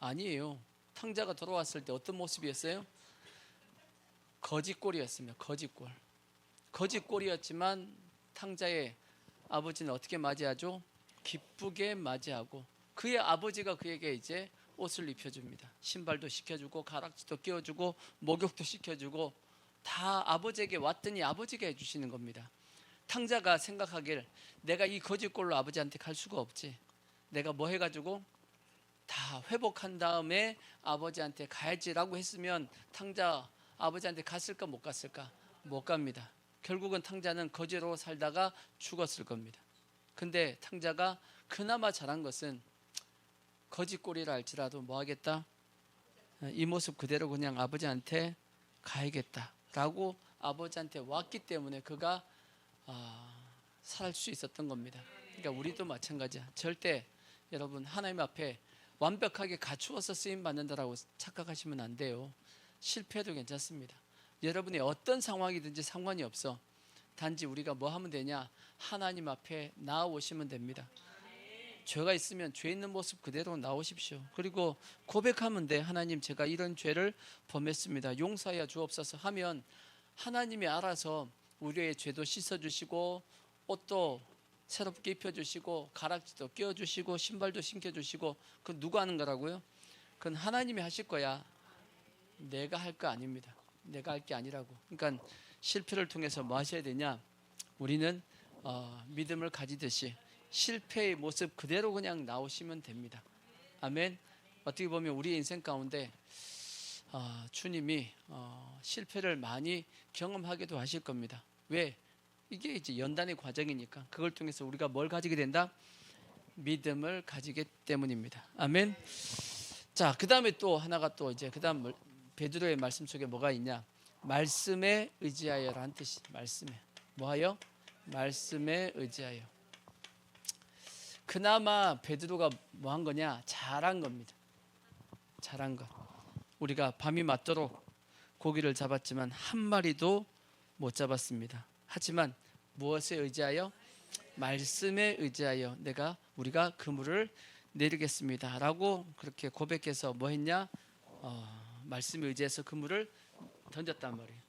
S1: 아니에요. 탕자가 돌아왔을 때 어떤 모습이었어요? 거지꼴이었습니다. 거지꼴이었지만 탕자의 아버지는 어떻게 맞이하죠? 기쁘게 맞이하고 그의 아버지가 그에게 이제 옷을 입혀줍니다. 신발도 시켜주고 가락지도 끼워주고 목욕도 시켜주고 다 아버지에게 왔더니 아버지가 해주시는 겁니다. 탕자가 생각하길 내가 이 거지꼴로 아버지한테 갈 수가 없지, 내가 뭐 해가지고 다 회복한 다음에 아버지한테 가야지라고 했으면 탕자 아버지한테 갔을까 못 갔을까? 못 갑니다. 결국은 탕자는 거지로 살다가 죽었을 겁니다. 근데 탕자가 그나마 잘한 것은 거지꼴이라 할지라도 뭐 하겠다? 이 모습 그대로 그냥 아버지한테 가야겠다라고 아버지한테 왔기 때문에 그가 살 수 있었던 겁니다. 그러니까 우리도 마찬가지야. 절대 여러분 하나님 앞에 완벽하게 갖추어서 쓰임 받는다라고 착각하시면 안 돼요. 실패해도 괜찮습니다. 여러분이 어떤 상황이든지 상관이 없어. 단지 우리가 뭐 하면 되냐? 하나님 앞에 나아오시면 됩니다. 죄가 있으면 죄 있는 모습 그대로 나오십시오. 그리고 고백하면 돼. 하나님, 제가 이런 죄를 범했습니다. 용서하여 주옵소서 하면 하나님이 알아서 우리의 죄도 씻어주시고 옷도 새롭게 입혀주시고 가락지도 끼워주시고 신발도 신겨주시고. 그건 누가 하는 거라고요? 그건 하나님이 하실 거야. 내가 할 거 아닙니다. 내가 할 게 아니라고. 그러니까 실패를 통해서 뭐 하셔야 되냐? 우리는 믿음을 가지듯이 실패의 모습 그대로 그냥 나오시면 됩니다. 아멘. 어떻게 보면 우리의 인생 가운데 주님이 실패를 많이 경험하기도 하실 겁니다. 왜? 이게 이제 연단의 과정이니까. 그걸 통해서 우리가 뭘 가지게 된다? 믿음을 가지기 때문입니다. 아멘. 자, 그 다음에 또 하나가 또 이제 그 다음 베드로의 말씀 속에 뭐가 있냐? 말씀에 의지하여라는 뜻이. 말씀에 뭐하여? 말씀에 의지하여. 그나마 베드로가 뭐 한 거냐? 잘한 겁니다. 잘한 것. 우리가 밤이 맞도록 고기를 잡았지만 한 마리도 못 잡았습니다. 하지만 무엇에 의지하여? 말씀에 의지하여 우리가 그물을 내리겠습니다 라고 그렇게 고백해서 뭐 했냐? 말씀에 의지해서 그물을 던졌단 말이에요.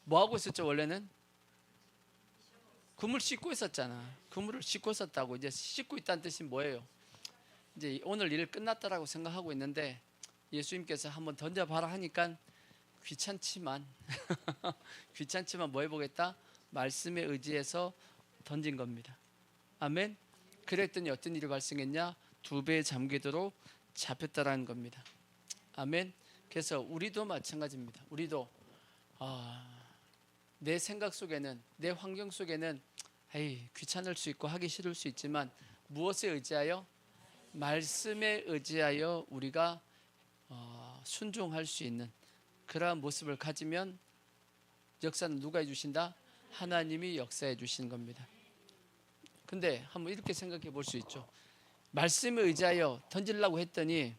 S1: 뭐 하고 있었죠? 원래는 그물 씻고 있었잖아. 그물을 씻고 있었다고. 이제 씻고 있다는 뜻이 뭐예요? 이제 오늘 일 끝났다라고 생각하고 있는데 예수님께서 한번 던져봐라 하니까 귀찮지만 뭐 해보겠다? 말씀에 의지해서 던진 겁니다. 아멘. 그랬더니 어떤 일이 발생했냐? 2배 잠기도록 잡혔다라는 겁니다. 아멘. 그래서 우리도 마찬가지입니다. 우리도 내 생각 속에는, 내 환경 속에는 귀찮을 수 있고 하기 싫을 수 있지만 무엇에 의지하여? 말씀에 의지하여 우리가 순종할 수 있는 그러한 모습을 가지면 역사는 누가 해주신다? 하나님이 역사해 주시는 겁니다. 근데 한번 이렇게 생각해 볼 수 있죠. 말씀에 의지하여 던지려고 했더니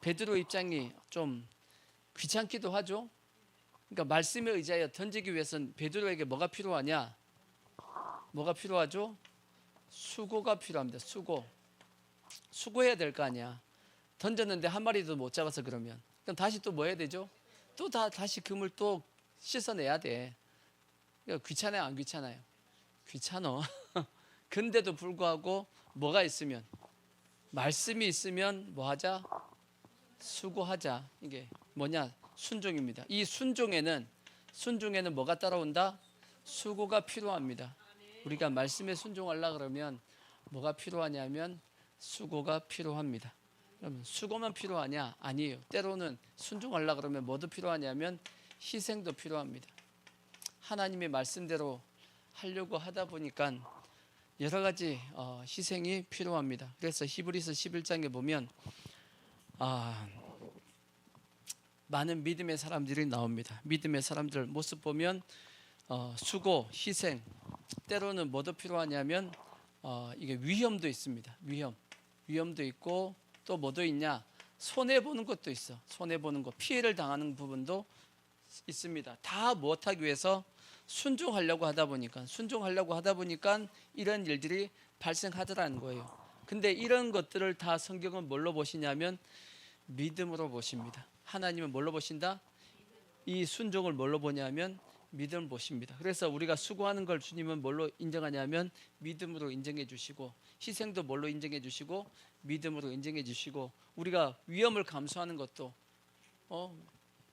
S1: 베드로 입장이 좀 귀찮기도 하죠. 그러니까 말씀에 의지하여 던지기 위해서는 베드로에게 뭐가 필요하냐? 뭐가 필요하죠? 수고가 필요합니다. 수고해야 될 거 아니야. 던졌는데 한 마리도 못 잡아서 그러면 그럼 다시 또 뭐 해야 되죠? 또 다시 그물 또 씻어내야 돼. 그러니까 귀찮아요, 안 귀찮아요? 귀찮어. 근데도 불구하고 뭐가 있으면, 말씀이 있으면 뭐 하자? 수고하자. 이게 뭐냐? 순종입니다. 이 순종에는 뭐가 따라온다? 수고가 필요합니다. 우리가 말씀에 순종하려고 그러면 뭐가 필요하냐면 수고가 필요합니다. 그러면 수고만 필요하냐? 아니에요. 때로는 순종하려고 그러면 뭐도 필요하냐면 희생도 필요합니다. 하나님의 말씀대로 하려고 하다 보니까 여러 가지 희생이 필요합니다. 그래서 히브리서 11장에 보면 많은 믿음의 사람들이 나옵니다. 믿음의 사람들 모습 보면 수고, 희생, 때로는 뭐도 필요하냐면 이게 위험도 있습니다. 위험도 있고 또 뭐도 있냐? 손해보는 것도 있어. 손해보는 것, 피해를 당하는 부분도 있습니다. 다 못하기 위해서 순종하려고 하다 보니까 이런 일들이 발생하더라는 거예요. 근데 이런 것들을 다 성경은 뭘로 보시냐면 믿음으로 보십니다. 하나님은 뭘로 보신다? 이 순종을 뭘로 보냐면 믿음을 보십니다. 그래서 우리가 수고하는 걸 주님은 뭘로 인정하냐면 믿음으로 인정해 주시고, 희생도 뭘로 인정해 주시고 믿음으로 인정해 주시고, 우리가 위험을 감수하는 것도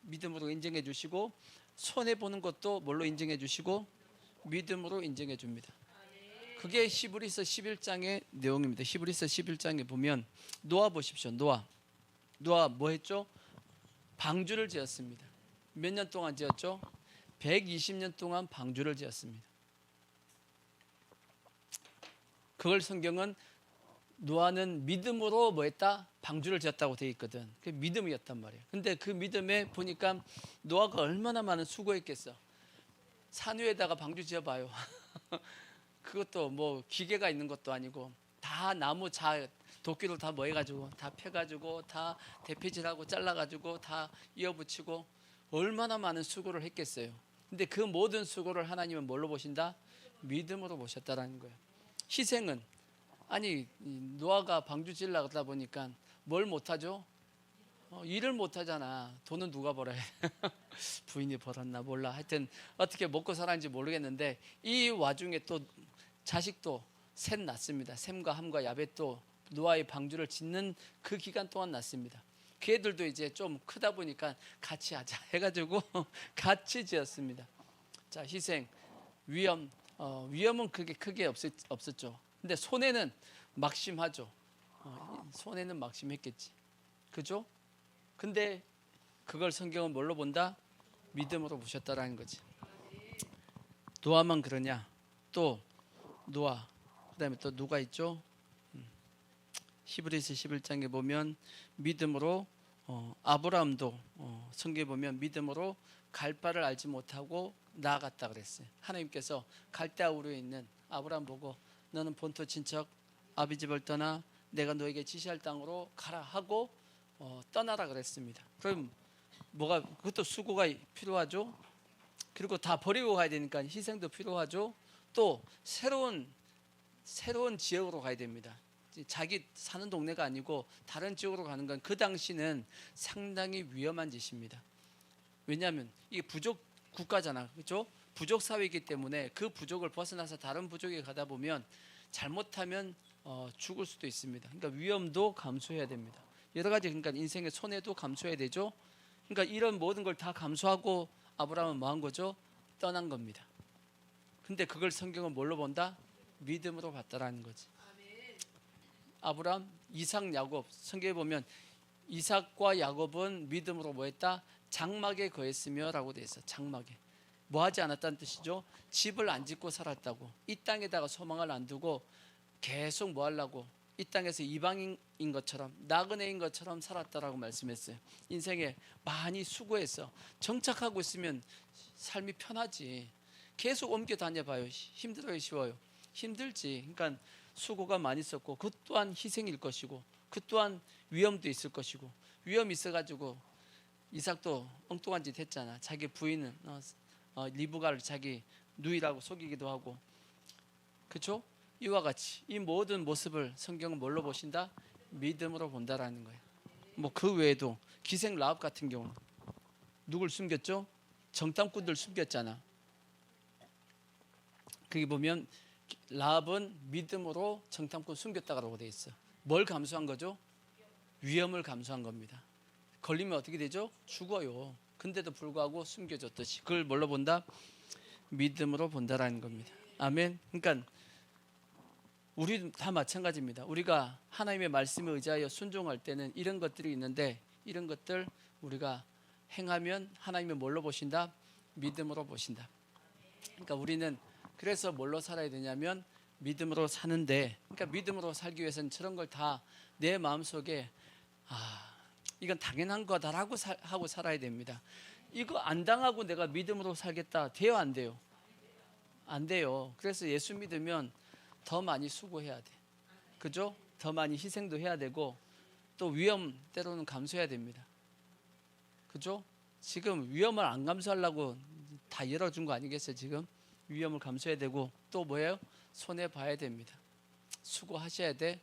S1: 믿음으로 인정해 주시고, 손해보는 것도 뭘로 인정해 주시고 믿음으로 인정해 줍니다. 그게 히브리서 11장의 내용입니다. 히브리서 11장에 보면 노아 보십시오. 노아 뭐 했죠? 방주를 지었습니다. 몇 년 동안 지었죠? 120년 동안 방주를 지었습니다. 그걸 성경은 노아는 믿음으로 뭐 했다? 방주를 지었다고 되어 있거든. 그게 믿음이었단 말이에요. 근데 그 믿음에 보니까 노아가 얼마나 많은 수고했겠어. 산 위에다가 방주 지어봐요. 그것도 뭐 기계가 있는 것도 아니고 다 나무 도끼로 다 뭐 해가지고 다 패가지고 다 대피질하고 잘라가지고 다 이어붙이고 얼마나 많은 수고를 했겠어요. 근데 그 모든 수고를 하나님은 뭘로 보신다? 믿음으로 보셨다라는 거예요. 희생은 노아가 방주 지으려다 보니까 뭘 못하죠? 일을 못하잖아. 돈은 누가 벌어야 해? 부인이 벌었나 몰라. 하여튼 어떻게 먹고 살았는지 모르겠는데 이 와중에 또 자식도 셋 낳습니다. 셈과 함과 야벳도 노아의 방주를 짓는 그 기간 동안 낳습니다. 그 애들도 이제 좀 크다 보니까 같이 하자 해가지고 같이 지었습니다. 자, 희생, 위험, 위험은 그게 크게 없었죠. 근데 손해는 막심하죠. 손해는 막심했겠지. 그죠? 근데 그걸 성경은 뭘로 본다? 믿음으로 보셨다라는 거지. 노아만 그러냐? 또 노아, 그다음에 또 누가 있죠? 히브리서 11장에 보면 믿음으로 아브라함도 성경에 보면 믿음으로 갈 바를 알지 못하고 나아갔다 그랬어요. 하나님께서 갈대아 우르에 있는 아브라함 보고 너는 본토 친척 아비 집을 떠나 내가 너에게 지시할 땅으로 가라 하고 떠나라 그랬습니다. 그럼 뭐가 그것도 수고가 필요하죠. 그리고 다 버리고 가야 되니까 희생도 필요하죠. 또 새로운 지역으로 가야 됩니다. 자기 사는 동네가 아니고 다른 지역으로 가는 건 그 당시는 상당히 위험한 짓입니다. 왜냐하면 이게 부족 국가잖아, 그렇죠? 부족 사회이기 때문에 그 부족을 벗어나서 다른 부족에 가다 보면 잘못하면 죽을 수도 있습니다. 그러니까 위험도 감수해야 됩니다. 여러 가지 그러니까 인생의 손해도 감수해야 되죠. 그러니까 이런 모든 걸 다 감수하고 아브라함은 뭐 한 거죠? 떠난 겁니다. 근데 그걸 성경은 뭘로 본다? 믿음으로 봤다라는 거지. 아브라함, 이삭, 야곱 성경에 보면 이삭과 야곱은 믿음으로 뭐 했다? 장막에 거했으며 라고 돼 있어. 장막에. 뭐 하지 않았다는 뜻이죠? 집을 안 짓고 살았다고. 이 땅에다가 소망을 안 두고 계속 뭐 하려고? 이 땅에서 이방인인 것처럼 나그네인 것처럼 살았다라고 말씀했어요. 인생에 많이 수고해서 정착하고 있으면 삶이 편하지. 계속 옮겨 다녀봐요. 힘들어요, 쉬워요? 힘들지. 그러니까 수고가 많이 있었고 그 또한 희생일 것이고 그 또한 위험도 있을 것이고 위험이 있어가지고 이삭도 엉뚱한 짓 했잖아. 자기 부인은 리브가를 자기 누이라고 속이기도 하고, 그렇죠? 이와 같이 이 모든 모습을 성경은 뭘로 보신다? 믿음으로 본다라는 거예요. 뭐 그 외에도 기생 라합 같은 경우 누굴 숨겼죠? 정탐꾼들 숨겼잖아. 거기 보면 라합은 믿음으로 정탐꾼 숨겼다고 돼 있어. 뭘 감수한 거죠? 위험을 감수한 겁니다. 걸리면 어떻게 되죠? 죽어요. 근데도 불구하고 숨겨졌듯이 그걸 뭘로 본다? 믿음으로 본다라는 겁니다. 아멘. 그러니까 우리 다 마찬가지입니다. 우리가 하나님의 말씀에 의지하여 순종할 때는 이런 것들이 있는데 이런 것들 우리가 행하면 하나님은 뭘로 보신다? 믿음으로 보신다. 그러니까 우리는 그래서 뭘로 살아야 되냐면 믿음으로 사는데, 그러니까 믿음으로 살기 위해서는 저런 걸 다 내 마음속에 이건 당연한 거다라고 하고 살아야 됩니다. 이거 안 당하고 내가 믿음으로 살겠다 돼요, 안 돼요? 안 돼요. 그래서 예수 믿으면 더 많이 수고해야 돼. 그죠? 더 많이 희생도 해야 되고 또 위험 때로는 감수해야 됩니다. 그죠? 지금 위험을 안 감수하려고 다 열어준 거 아니겠어요? 지금 위험을 감수해야 되고 또 뭐예요? 손해 봐야 됩니다. 수고하셔야 돼.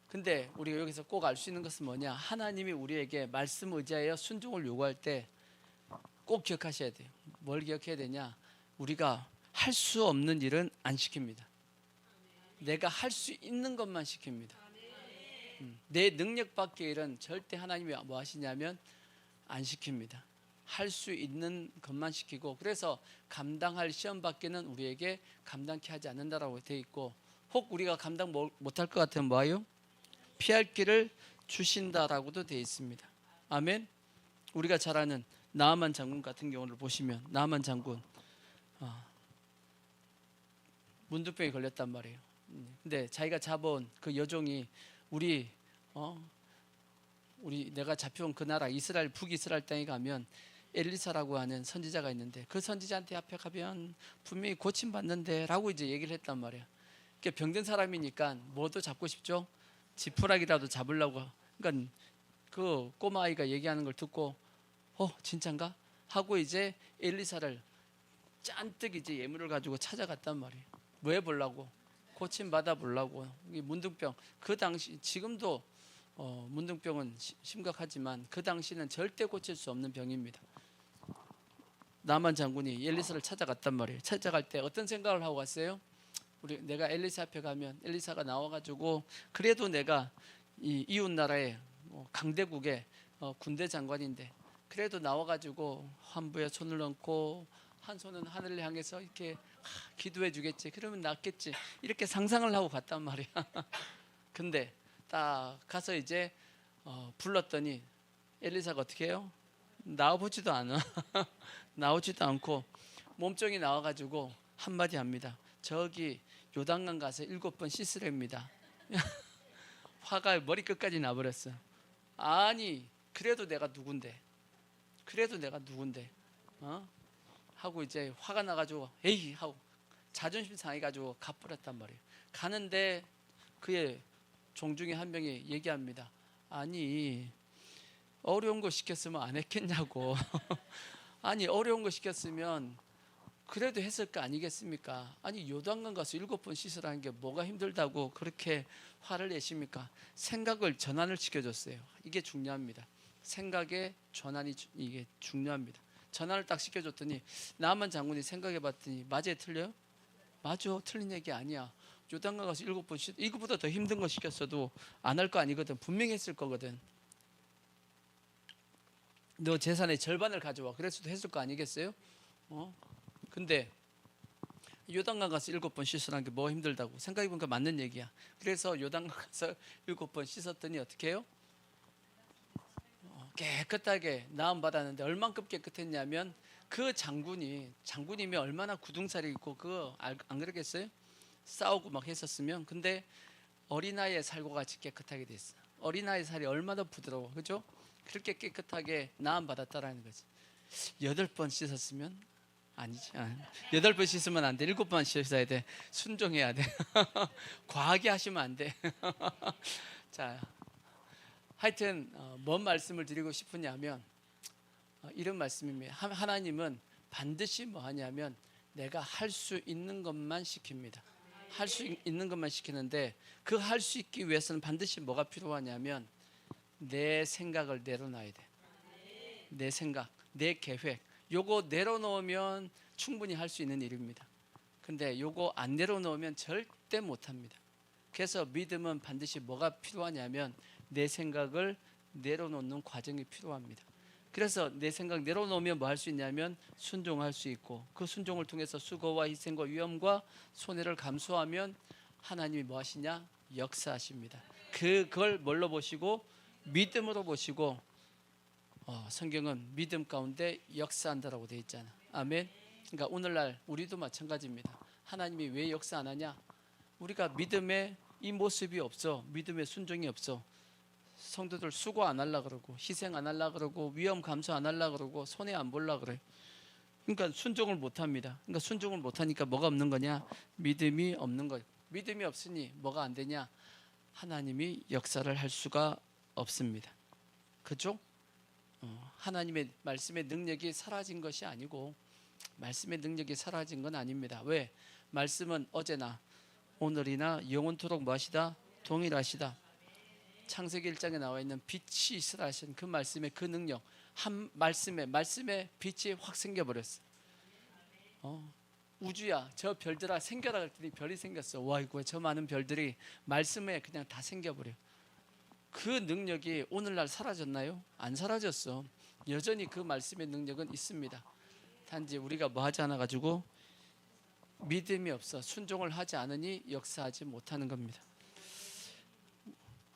S1: 근데 우리가 여기서 꼭 알 수 있는 것은 뭐냐? 하나님이 우리에게 말씀 의지하여 순종을 요구할 때 꼭 기억하셔야 돼요. 뭘 기억해야 되냐? 우리가 할 수 없는 일은 안 시킵니다. 내가 할 수 있는 것만 시킵니다. 내 능력 밖의 일은 절대 하나님이 뭐 하시냐면 안 시킵니다. 할 수 있는 것만 시키고, 그래서 감당할 시험 밖에는 우리에게 감당케 하지 않는다라고 되어 있고, 혹 우리가 감당 못할 것 같으면 뭐예요? 피할 길을 주신다라고도 되어 있습니다. 아멘. 우리가 잘 아는 나아만 장군 같은 경우를 보시면 나아만 장군 문둥병에 걸렸단 말이에요. 근데 자기가 잡아온 그 여종이 우리 내가 잡혀온 그 나라 이스라엘 북이스라엘 땅에 가면 엘리사라고 하는 선지자가 있는데 그 선지자한테 앞에 가면 분명히 고침받는데 라고 이제 얘기를 했단 말이에요. 그러니까 병든 사람이니까 뭐도 잡고 싶죠. 지푸라기라도 잡으려고. 그러니까 그 꼬마아이가 얘기하는 걸 듣고 진짠가? 하고 이제 엘리사를 잔뜩 이제 예물을 가지고 찾아갔단 말이에요. 뭐 해보려고? 고침 받아보려고. 이 문둥병, 그 당시, 지금도 문둥병은 심각하지만 그 당시는 절대 고칠 수 없는 병입니다. 나만 장군이 엘리사를 찾아갔단 말이에요. 찾아갈 때 어떤 생각을 하고 갔어요? 내가 엘리사 앞에 가면 엘리사가 나와가지고 그래도 내가 이 이웃 나라의 강대국의 군대 장관인데 그래도 나와가지고 환부에 손을 얹고 한 손은 하늘을 향해서 이렇게 기도해 주겠지. 그러면 낫겠지. 이렇게 상상을 하고 갔단 말이야. 근데 딱 가서 이제 불렀더니 엘리사가 어떻게 해요? 나와보지도 않아. 나오지도 않고 몸종이 나와가지고 한마디 합니다. 저기 요단강 가서 7번 씻으랍니다. 화가 머리끝까지 나버렸어. 아니 그래도 내가 누군데? 그래도 내가 누군데? 하고 이제 화가 나가지고 에이 하고 자존심 상해가지고 가버렸단 말이에요. 가는데 그의 종 중에 한 명이 얘기합니다. 아니 어려운 거 시켰으면 안 했겠냐고. 아니 어려운 거 시켰으면 그래도 했을 거 아니겠습니까? 아니 요단강 가서 7번 씻으라는 게 뭐가 힘들다고 그렇게 화를 내십니까? 생각을 전환을 시켜줬어요. 이게 중요합니다. 생각의 전환이 이게 중요합니다. 전환을 딱 시켜줬더니 나만 장군이 생각해봤더니 맞아요 틀려요? 맞아 틀린 얘기 아니야. 요단강 가서 7번 씻 이거보다 더 힘든 거 시켰어도 안 할 거 아니거든. 분명히 했을 거거든. 너 재산의 절반을 가져와 그랬어도 했을 거 아니겠어요? 근데 요단강 가서 7번 씻으라는 게 뭐 힘들다고 생각해보니까 맞는 얘기야. 그래서 요단강 가서 7번 씻었더니 어떻게 해요? 깨끗하게 나음 받았는데 얼만큼 깨끗했냐면 그 장군이면 얼마나 구둥살이 있고 그거 안 그러겠어요? 싸우고 막 했었으면. 근데 어린아이의 살과 같이 깨끗하게 됐어. 어린아이 살이 얼마나 부드러워, 그죠? 그렇게 깨끗하게 나음 받았다라는 거지. 8번 씻었으면 아니지. 8번 씻으면 안 돼. 7번 씻어야 돼. 순종해야 돼. 과하게 하시면 안 돼. 자, 하여튼 뭔 말씀을 드리고 싶으냐면 이런 말씀입니다. 하나님은 반드시 뭐 하냐면 내가 할 수 있는 것만 시킵니다. 할 수 있는 것만 시키는데 그 할 수 있기 위해서는 반드시 뭐가 필요하냐면 내 생각을 내려놔야 돼. 내 생각, 내 계획 요거 내려놓으면 충분히 할 수 있는 일입니다. 근데 요거 안 내려놓으면 절대 못합니다. 그래서 믿음은 반드시 뭐가 필요하냐면 내 생각을 내려놓는 과정이 필요합니다. 그래서 내 생각 내려놓으면 뭐 할 수 있냐면 순종할 수 있고 그 순종을 통해서 수고와 희생과 위험과 손해를 감수하면 하나님이 뭐 하시냐? 역사하십니다. 그걸 뭘로 보시고? 믿음으로 보시고 성경은 믿음 가운데 역사한다라고 되어 있잖아. 아멘. 그러니까 오늘날 우리도 마찬가지입니다. 하나님이 왜 역사 안 하냐? 우리가 믿음의 이 모습이 없어. 믿음의 순종이 없어. 성도들 수고 안 하려 그러고 희생 안 하려 그러고 위험 감수 안 하려 그러고 손해 안 보려 그래. 그러니까 순종을 못 합니다. 그러니까 순종을 못 하니까 뭐가 없는 거냐? 믿음이 없는 거예요. 믿음이 없으니 뭐가 안 되냐? 하나님이 역사를 할 수가 없습니다. 그죠? 하나님의 말씀의 능력이 사라진 것이 아니고 말씀의 능력이 사라진 건 아닙니다. 왜? 말씀은 어제나 오늘이나 영원토록 무엇이다? 동일하시다. 창세기 1장에 나와 있는 빛이 있으라 하신 그 말씀의 그 능력 한 말씀에 빛이 확 생겨버렸어. 우주야 저 별들아 생겨라 그랬더니 별이 생겼어. 와 이거 저 많은 별들이 말씀에 그냥 다 생겨버려. 그 능력이 오늘날 사라졌나요? 안 사라졌어. 여전히 그 말씀의 능력은 있습니다. 단지 우리가 뭐 하지 않아 가지고 믿음이 없어 순종을 하지 않으니 역사하지 못하는 겁니다.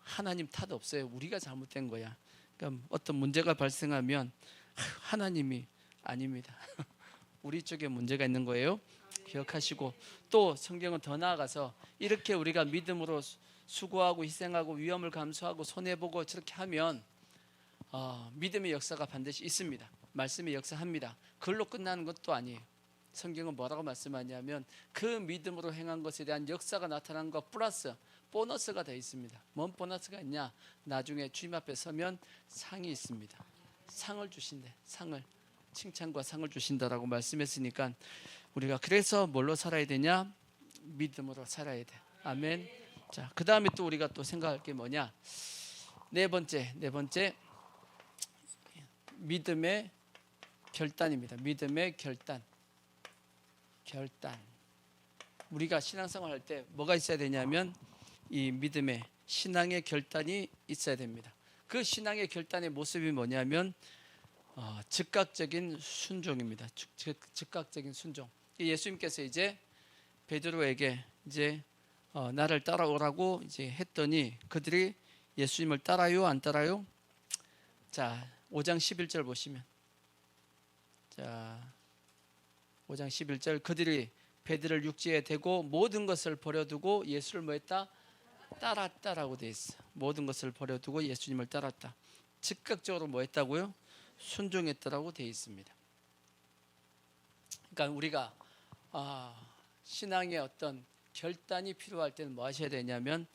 S1: 하나님 탓 없어요. 우리가 잘못된 거야. 그러니까 어떤 문제가 발생하면 하나님이 아닙니다. 우리 쪽에 문제가 있는 거예요. 기억하시고 또 성경은 더 나아가서 이렇게 우리가 믿음으로 수고하고 희생하고 위험을 감수하고 손해보고 저렇게 하면 믿음의 역사가 반드시 있습니다. 말씀의 역사합니다. 그걸로 끝나는 것도 아니에요. 성경은 뭐라고 말씀하냐면 그 믿음으로 행한 것에 대한 역사가 나타난 것 플러스 보너스가 되어 있습니다. 뭔 보너스가 있냐? 나중에 주님 앞에 서면 상이 있습니다. 상을 주신대. 상을 칭찬과 상을 주신다라고 말씀했으니까 우리가 그래서 뭘로 살아야 되냐? 믿음으로 살아야 돼. 아멘. 자, 그 다음에 또 우리가 또 생각할 게 뭐냐? 네 번째 믿음의 결단입니다. 믿음의 결단. 우리가 신앙생활 할 때 뭐가 있어야 되냐면 이 믿음의 신앙의 결단이 있어야 됩니다. 그 신앙의 결단의 모습이 뭐냐면 즉각적인 순종입니다. 즉각적인 순종. 예수님께서 이제 베드로에게 이제 나를 따라오라고 이제 했더니 그들이 예수님을 따라요, 안 따라요? 자, 5장 11절 보시면, 자, 5장 11절, 그들이 베드로를 육지에 대고 모든 것을 버려두고 예수를 뭐 했다? 따랐다라고 돼 있어. 모든 것을 버려두고 예수님을 따랐다. 즉각적으로 뭐 했다고요? 순종했다라고 돼 있습니다. 그러니까 우리가 신앙의 어떤 결단이 필요할 때는 뭐 하셔야 되냐면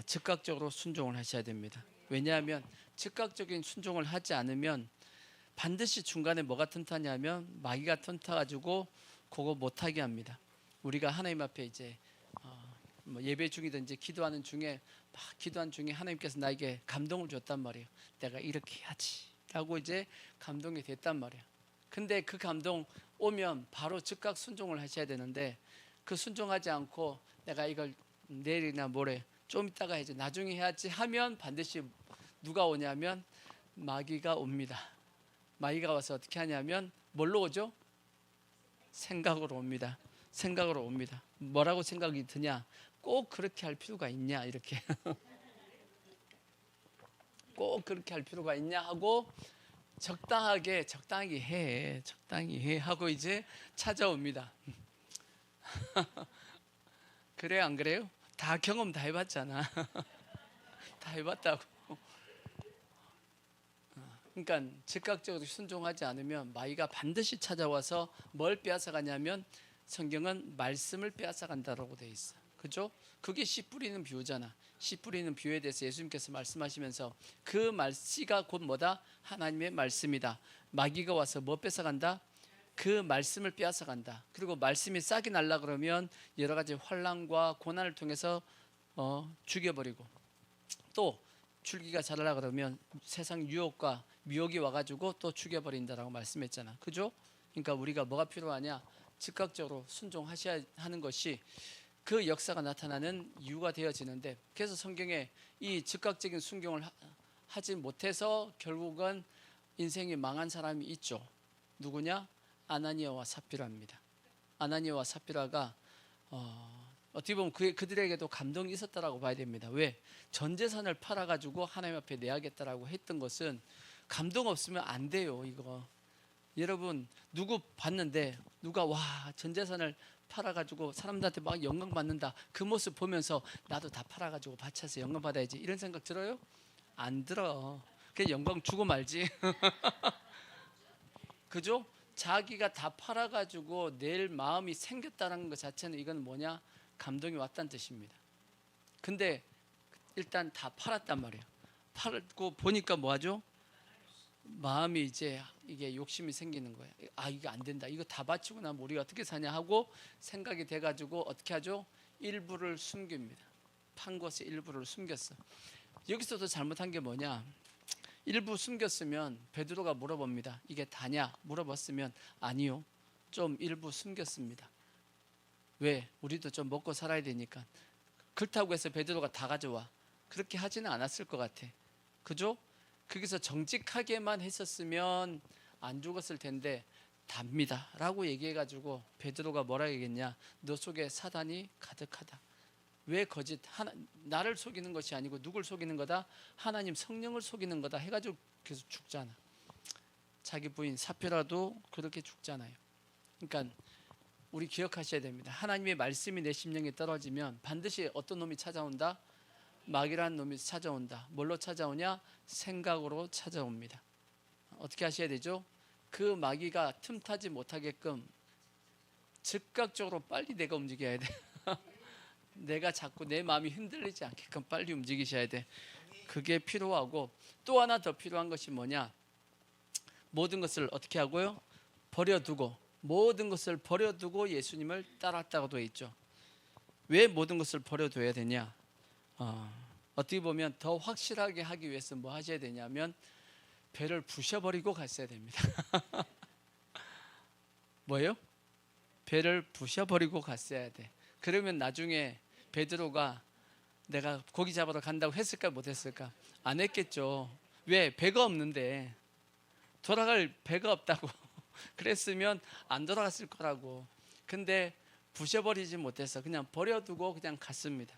S1: 즉각적으로 순종을 하셔야 됩니다. 왜냐하면 즉각적인 순종을 하지 않으면 반드시 중간에 뭐가 튼튼하냐면 마귀가 튼튼해가지고 그거 못하게 합니다. 우리가 하나님 앞에 이제 뭐 예배 중이든지 기도하는 중에 막 기도한 중에 하나님께서 나에게 감동을 줬단 말이에요. 내가 이렇게 해야지 라고 이제 감동이 됐단 말이에요. 근데 그 감동 오면 바로 즉각 순종을 하셔야 되는데 그 순종하지 않고 내가 이걸 내일이나 모레 좀 이따가 해야지 나중에 해야지 하면 반드시 누가 오냐면 마귀가 옵니다. 마귀가 와서 어떻게 하냐면 뭘로 오죠? 생각으로 옵니다. 생각으로 옵니다. 뭐라고 생각이 드냐? 꼭 그렇게 할 필요가 있냐? 이렇게 꼭 그렇게 할 필요가 있냐 하고 적당히 해 하고 이제 찾아옵니다. 그래 안 그래요? 다 경험 다 해봤잖아. 다 해봤다고. 그러니까 즉각적으로 순종하지 않으면 마귀가 반드시 찾아와서 뭘 빼앗아가냐면 성경은 말씀을 빼앗아간다라고 돼 있어. 그죠? 그게 씨 뿌리는 비유잖아. 씨 뿌리는 비유에 대해서 예수님께서 말씀하시면서 그 씨가 곧 뭐다? 하나님의 말씀이다. 마귀가 와서 뭐 뺏어간다? 그 말씀을 빼앗아간다. 그리고 말씀이 싹이 날라 그러면 여러 가지 환난과 고난을 통해서 죽여버리고 또 줄기가 자라라 그러면 세상 유혹과 미혹이 와가지고 또 죽여버린다라고 말씀했잖아. 그죠? 그러니까 우리가 뭐가 필요하냐? 즉각적으로 순종하셔야 하는 것이 그 역사가 나타나는 이유가 되어지는데, 그래서 성경에 이 즉각적인 순종을 하지 못해서 결국은 인생이 망한 사람이 있죠. 누구냐? 아나니아와 삽비라입니다. 아나니아와 삽비라가 어떻게 보면 그들에게도 감동이 있었다라고 봐야 됩니다. 왜? 전 재산을 팔아가지고 하나님 앞에 내야겠다라고 했던 것은 감동 없으면 안 돼요. 이거 여러분 누구 봤는데 누가 와 전 재산을 팔아가지고 사람들한테 막 영광 받는다 그 모습 보면서 나도 다 팔아가지고 바쳐서 영광 받아야지 이런 생각 들어요? 안 들어. 그냥 영광 주고 말지. 그죠? 자기가 다 팔아가지고 낼 마음이 생겼다는 것 자체는 이건 뭐냐? 감동이 왔다는 뜻입니다. 근데 일단 다 팔았단 말이에요. 팔고 보니까 뭐하죠? 마음이 이제 이게 욕심이 생기는 거예요. 아 이거 안 된다. 이거 다 바치고 나면 우리가 어떻게 사냐 하고 생각이 돼가지고 어떻게 하죠? 일부를 숨깁니다. 판 것의 일부를 숨겼어. 여기서도 잘못한 게 뭐냐? 일부 숨겼으면 베드로가 물어봅니다. 이게 다냐? 물어봤으면 아니요. 좀 일부 숨겼습니다. 왜? 우리도 좀 먹고 살아야 되니까. 그렇다고 해서 베드로가 다 가져와. 그렇게 하지는 않았을 것 같아. 그죠? 거기서 정직하게만 했었으면 안 죽었을 텐데 답니다 라고 얘기해가지고 베드로가 뭐라 얘기했냐? 너 속에 사단이 가득하다. 왜 거짓? 나를 속이는 것이 아니고 누굴 속이는 거다? 하나님 성령을 속이는 거다 해가지고 계속 죽잖아. 자기 부인 삽비라도 그렇게 죽잖아요. 그러니까 우리 기억하셔야 됩니다. 하나님의 말씀이 내 심령에 떨어지면 반드시 어떤 놈이 찾아온다? 마귀라는 놈이 찾아온다. 뭘로 찾아오냐? 생각으로 찾아옵니다. 어떻게 하셔야 되죠? 그 마귀가 틈타지 못하게끔 즉각적으로 빨리 내가 움직여야 돼. 내가 자꾸 내 마음이 흔들리지 않게끔 빨리 움직이셔야 돼. 그게 필요하고 또 하나 더 필요한 것이 뭐냐? 모든 것을 어떻게 하고요? 버려두고 모든 것을 버려두고 예수님을 따랐다고 되어 있죠. 왜 모든 것을 버려둬야 되냐? 어떻게 보면 더 확실하게 하기 위해서 뭐 하셔야 되냐면 배를 부셔버리고 갔어야 됩니다. 뭐예요? 배를 부셔버리고 갔어야 돼. 그러면 나중에 베드로가 내가 고기 잡으러 간다고 했을까 못했을까? 안 했겠죠. 왜? 배가 없는데. 돌아갈 배가 없다고. 그랬으면 안 돌아갔을 거라고. 근데 부셔버리지 못해서 그냥 버려두고 그냥 갔습니다.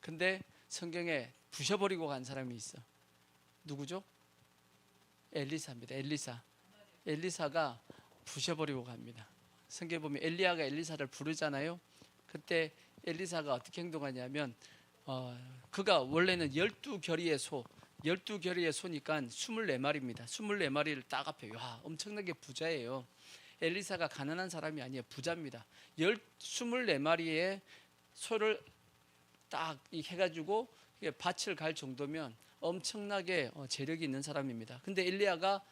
S1: 근데 성경에 부셔버리고 간 사람이 있어. 누구죠? 엘리사입니다. 엘리사가 부셔버리고 갑니다. 성경에 보면 엘리야가 엘리사를 부르잖아요. 그때 엘리사가 어떻게 행동하냐면 그가 원래는 12결의의 소, 12결의의 소니까 24마리입니다. 24마리를 딱 앞에, 와, 엄청나게 부자예요. 엘리사가 가난한 사람이 아니에요. 부자입니다. 24마리의 소를 딱 해가지고 밭을 갈 정도면 엄청나게 재력이 있는 사람입니다. 근데 엘리야가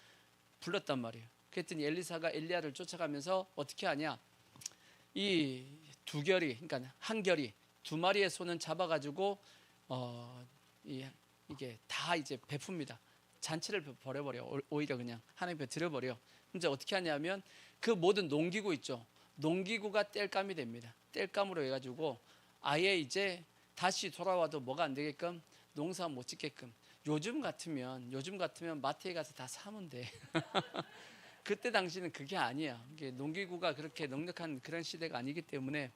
S1: 불렀단 말이에요. 그랬더니 엘리사가 엘리야를 쫓아가면서 어떻게 하냐? 이 두 결이, 그러니까 한 결이 두 마리의 소는 잡아가지고 이게 다 이제 베풉니다. 잔치를 벌여버려. 오히려 그냥 하나님 앞에 드려버려. 이제 어떻게 하냐면 그 모든 농기구 있죠. 농기구가 땔감이 됩니다. 땔감으로 해가지고 아예 이제 다시 돌아와도 뭐가 안 되게끔, 농사 못 짓게끔. 요즘 같으면 마트에 가서 다 사면 돼. 그때 당시는 그게 아니야. 농기구가 그렇게 넉넉한 그런 시대가 아니기 때문에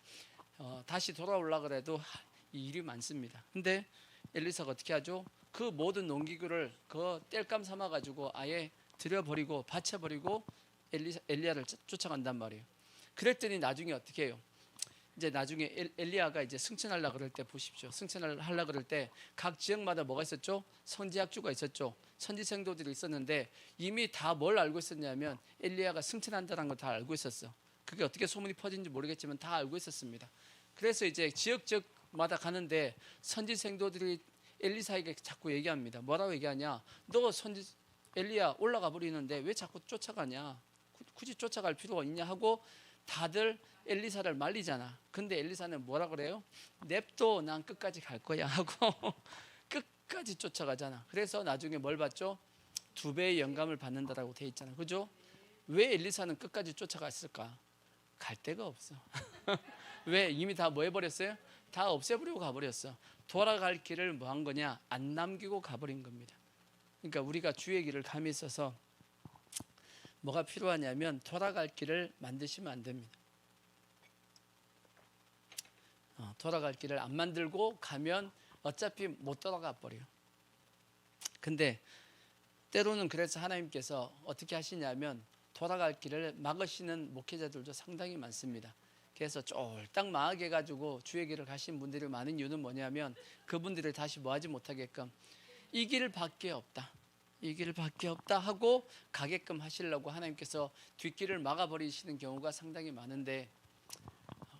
S1: 다시 돌아오려고 해도 이 일이 많습니다. 근데 엘리사가 어떻게 하죠? 그 모든 농기구를 그 땔감 삼아 가지고 아예 들여버리고 바쳐버리고 엘리야를 쫓아간단 말이에요. 그랬더니 나중에 어떻게 해요? 이제 나중에 엘리야가 이제 승천하려 그럴 때 보십시오. 승천을 하려 그럴 때 각 지역마다 뭐가 있었죠? 선지학주가 있었죠. 선지생도들이 있었는데 이미 다 뭘 알고 있었냐면 엘리야가 승천한다는 걸 다 알고 있었어. 그게 어떻게 소문이 퍼진지 모르겠지만 다 알고 있었습니다. 그래서 이제 지역마다 가는데 선지생도들이 엘리사에게 자꾸 얘기합니다. 뭐라고 얘기하냐? 너 엘리야 올라가 버리는데 왜 자꾸 쫓아가냐? 굳이 쫓아갈 필요가 있냐 하고 다들 엘리사를 말리잖아. 근데 엘리사는 뭐라 그래요? 냅둬, 난 끝까지 갈 거야 하고 끝까지 쫓아가잖아. 그래서 나중에 뭘 받죠? 2배의 영감을 받는다라고 돼 있잖아. 그죠? 왜 엘리사는 끝까지 쫓아갔을까? 갈 데가 없어. 왜? 이미 다 뭐 해버렸어요? 다 없애버리고 가버렸어. 돌아갈 길을 뭐 한 거냐? 안 남기고 가버린 겁니다. 그러니까 우리가 주의 길을 감에 있어서 뭐가 필요하냐면 돌아갈 길을 만드시면 안 됩니다. 돌아갈 길을 안 만들고 가면 어차피 못 돌아가 버려요. 근데 때로는 그래서 하나님께서 어떻게 하시냐면 돌아갈 길을 막으시는 목회자들도 상당히 많습니다. 그래서 쫄딱 망하게 해가지고 주의 길을 가신 분들이 많은 이유는 뭐냐면 그분들을 다시 뭐하지 못하게끔 이 길밖에 없다, 이 길밖에 없다 하고 가게끔 하시려고 하나님께서 뒷길을 막아버리시는 경우가 상당히 많은데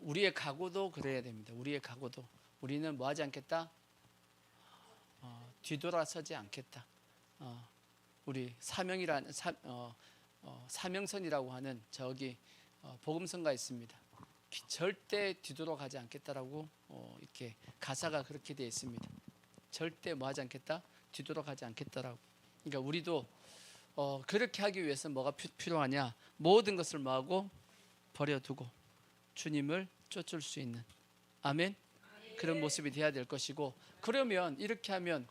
S1: 우리의 각오도 그래야 됩니다. 우리의 각오도 우리는 뭐하지 않겠다? 뒤돌아서지 않겠다. 우리 사명선이라고 하는 저기 복음성가 있습니다. 절대 뒤돌아가지 않겠다라고 이렇게 가사가 그렇게 되어 있습니다. 절대 뭐하지 않겠다? 뒤돌아가지 않겠다라고. 그러니까 우리도 그렇게 하기 위해서 뭐가 필요하냐? 모든 것을 뭐하고 버려두고 주님을 쫓을 수 있는, 아멘? 그런 모습이 돼야 될 것이고, 그러면 이렇게 하면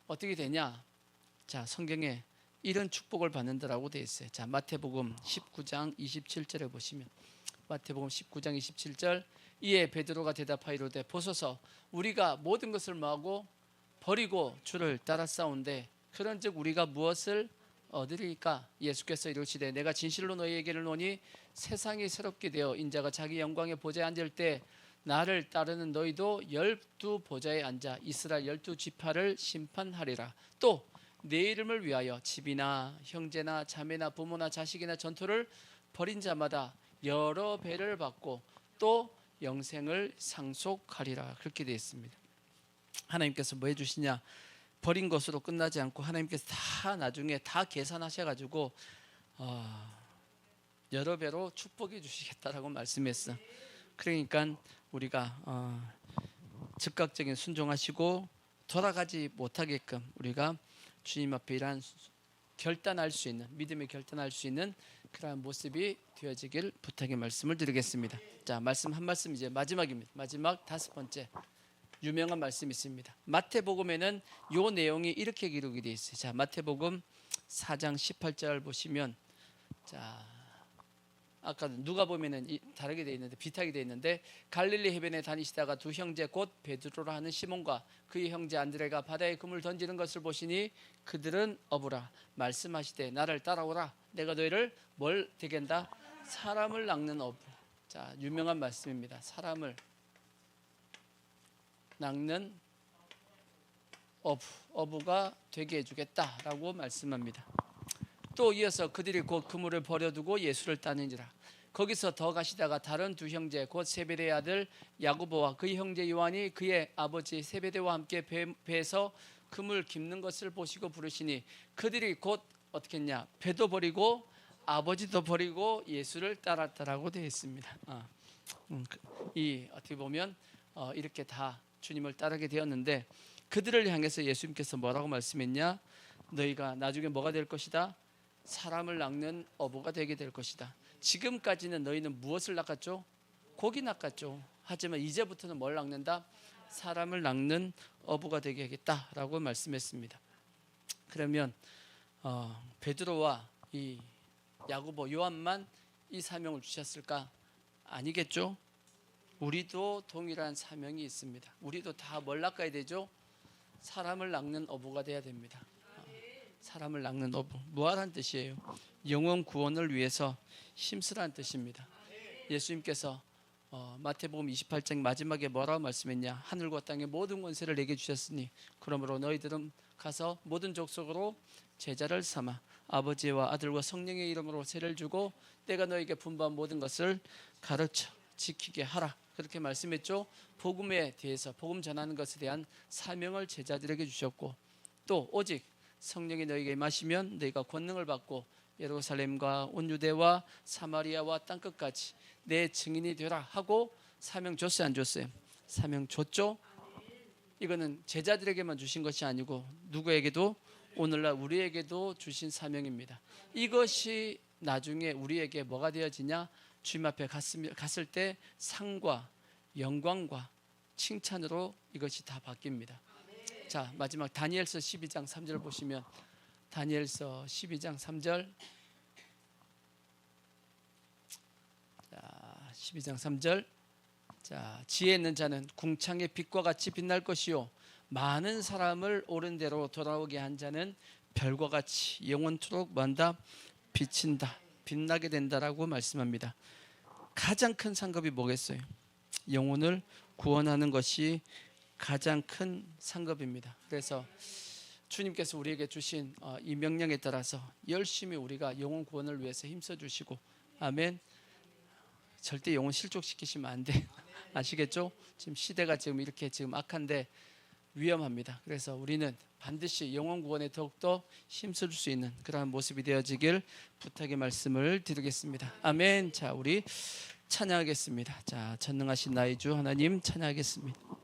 S1: 어떻게 되냐? 자, 성경에 이런 축복을 받는다라고 되어 있어요. 자, 마태복음 19장 27절에 보시면, 마태복음 19장 27절, 이에 베드로가 대답하이로되 보소서 우리가 모든 것을 뭐하고 버리고 주를 따랐사온데 그런즉 우리가 무엇을 얻으리까? 예수께서 이르시되 내가 진실로 너희에게 이르노니 세상이 새롭게 되어 인자가 자기 영광의 보좌에 앉을 때 나를 따르는 너희도 12보좌에 앉아 이스라엘 12지파를 심판하리라. 또 내 이름을 위하여 집이나 형제나 자매나 부모나 자식이나 전토를 벌인 자마다 여러 배를 받고 또 영생을 상속하리라. 그렇게 되어 있습니다. 하나님께서 뭐 해주시냐? 버린 것으로 끝나지 않고 하나님께서 다 나중에 다 계산하셔가지고 여러 배로 축복해 주시겠다라고 말씀했어. 그러니까 우리가 즉각적인 순종하시고 돌아가지 못하게끔 우리가 주님 앞에 이러한 결단할 수 있는, 믿음의 결단할 수 있는 그러한 모습이 되어지길 부탁의 말씀을 드리겠습니다. 자, 말씀 한 말씀 이제 마지막입니다. 마지막 5번째 유명한 말씀이 있습니다. 마태복음에는 이 내용이 이렇게 기록이 되어 있어요. 자, 마태복음 4장 18절 보시면, 자, 아까 누가 보면은 다르게 돼 있는데, 비슷하게 돼 있는데, 갈릴리 해변에 다니시다가 두 형제 곧 베드로라 하는 시몬과 그의 형제 안드레가 바다에 그물 던지는 것을 보시니 그들은 어부라. 말씀하시되 나를 따라오라. 내가 너희를 뭘 되게 한다? 사람을 낚는 어부. 자, 유명한 말씀입니다. 사람을 낚는 어부가 되게 해주겠다라고 말씀합니다. 또 이어서 그들이 곧 그물을 버려두고 예수를 따르니라. 거기서 더 가시다가 다른 두 형제 곧 세베대의 아들 야고보와 그의 형제 요한이 그의 아버지 세베대와 함께 배에서 그물 깁는 것을 보시고 부르시니 그들이 곧 어떻게 했냐? 배도 버리고 아버지도 버리고 예수를 따랐다라고 되어 있습니다. 이 어떻게 보면 이렇게 다 주님을 따르게 되었는데, 그들을 향해서 예수님께서 뭐라고 말씀했냐? 너희가 나중에 뭐가 될 것이다? 사람을 낚는 어부가 되게 될 것이다. 지금까지는 너희는 무엇을 낚았죠? 고기 낚았죠. 하지만 이제부터는 뭘 낚는다? 사람을 낚는 어부가 되게 하겠다라고 말씀했습니다. 그러면 베드로와 이 야고보, 요한만 이 사명을 주셨을까? 아니겠죠. 우리도 동일한 사명이 있습니다. 우리도 다 뭘 낚아야 되죠? 사람을 낚는 어부가 돼야 됩니다. 사람을 낚는 어부, 무한한 뜻이에요. 영혼 구원을 위해서 힘쓰라는 뜻입니다. 예수님께서 마태복음 28장 마지막에 뭐라고 말씀했냐? 하늘과 땅의 모든 권세를 내게 주셨으니 그러므로 너희들은 가서 모든 족속으로 제자를 삼아 아버지와 아들과 성령의 이름으로 세를 주고 내가 너에게 분부한 모든 것을 가르쳐 지키게 하라. 그렇게 말씀했죠. 복음에 대해서, 복음 전하는 것에 대한 사명을 제자들에게 주셨고, 또 오직 성령이 너에게 임하시면 너희가 권능을 받고 예루살렘과 온 유대와 사마리아와 땅끝까지 내 증인이 되라 하고 사명 줬어요, 안 줬어요? 사명 줬죠. 이거는 제자들에게만 주신 것이 아니고 누구에게도, 오늘날 우리에게도 주신 사명입니다. 이것이 나중에 우리에게 뭐가 되어지냐? 주님 앞에 갔을 때 상과 영광과 칭찬으로 이것이 다 바뀝니다. 자, 마지막 다니엘서 12장 3절 보시면, 다니엘서 12장 3절, 자, 12장 3절, 자, 지혜 있는 자는 궁창의 빛과 같이 빛날 것이요 많은 사람을 옳은 대로 돌아오게 한 자는 별과 같이 영원토록 만다 비친다, 빛나게 된다라고 말씀합니다. 가장 큰 상급이 뭐겠어요? 영혼을 구원하는 것이 가장 큰 상급입니다. 그래서 주님께서 우리에게 주신 이 명령에 따라서 열심히 우리가 영혼 구원을 위해서 힘써 주시고, 아멘. 절대 영혼 실족시키시면 안 돼. 아시겠죠? 지금 시대가 지금 이렇게 지금 악한데 위험합니다. 그래서 우리는 반드시 영혼 구원에 더욱더 힘쓸 수 있는 그러한 모습이 되어지길 부탁의 말씀을 드리겠습니다. 아멘. 자, 우리 찬양하겠습니다. 자, 전능하신 나의 주 하나님 찬양하겠습니다.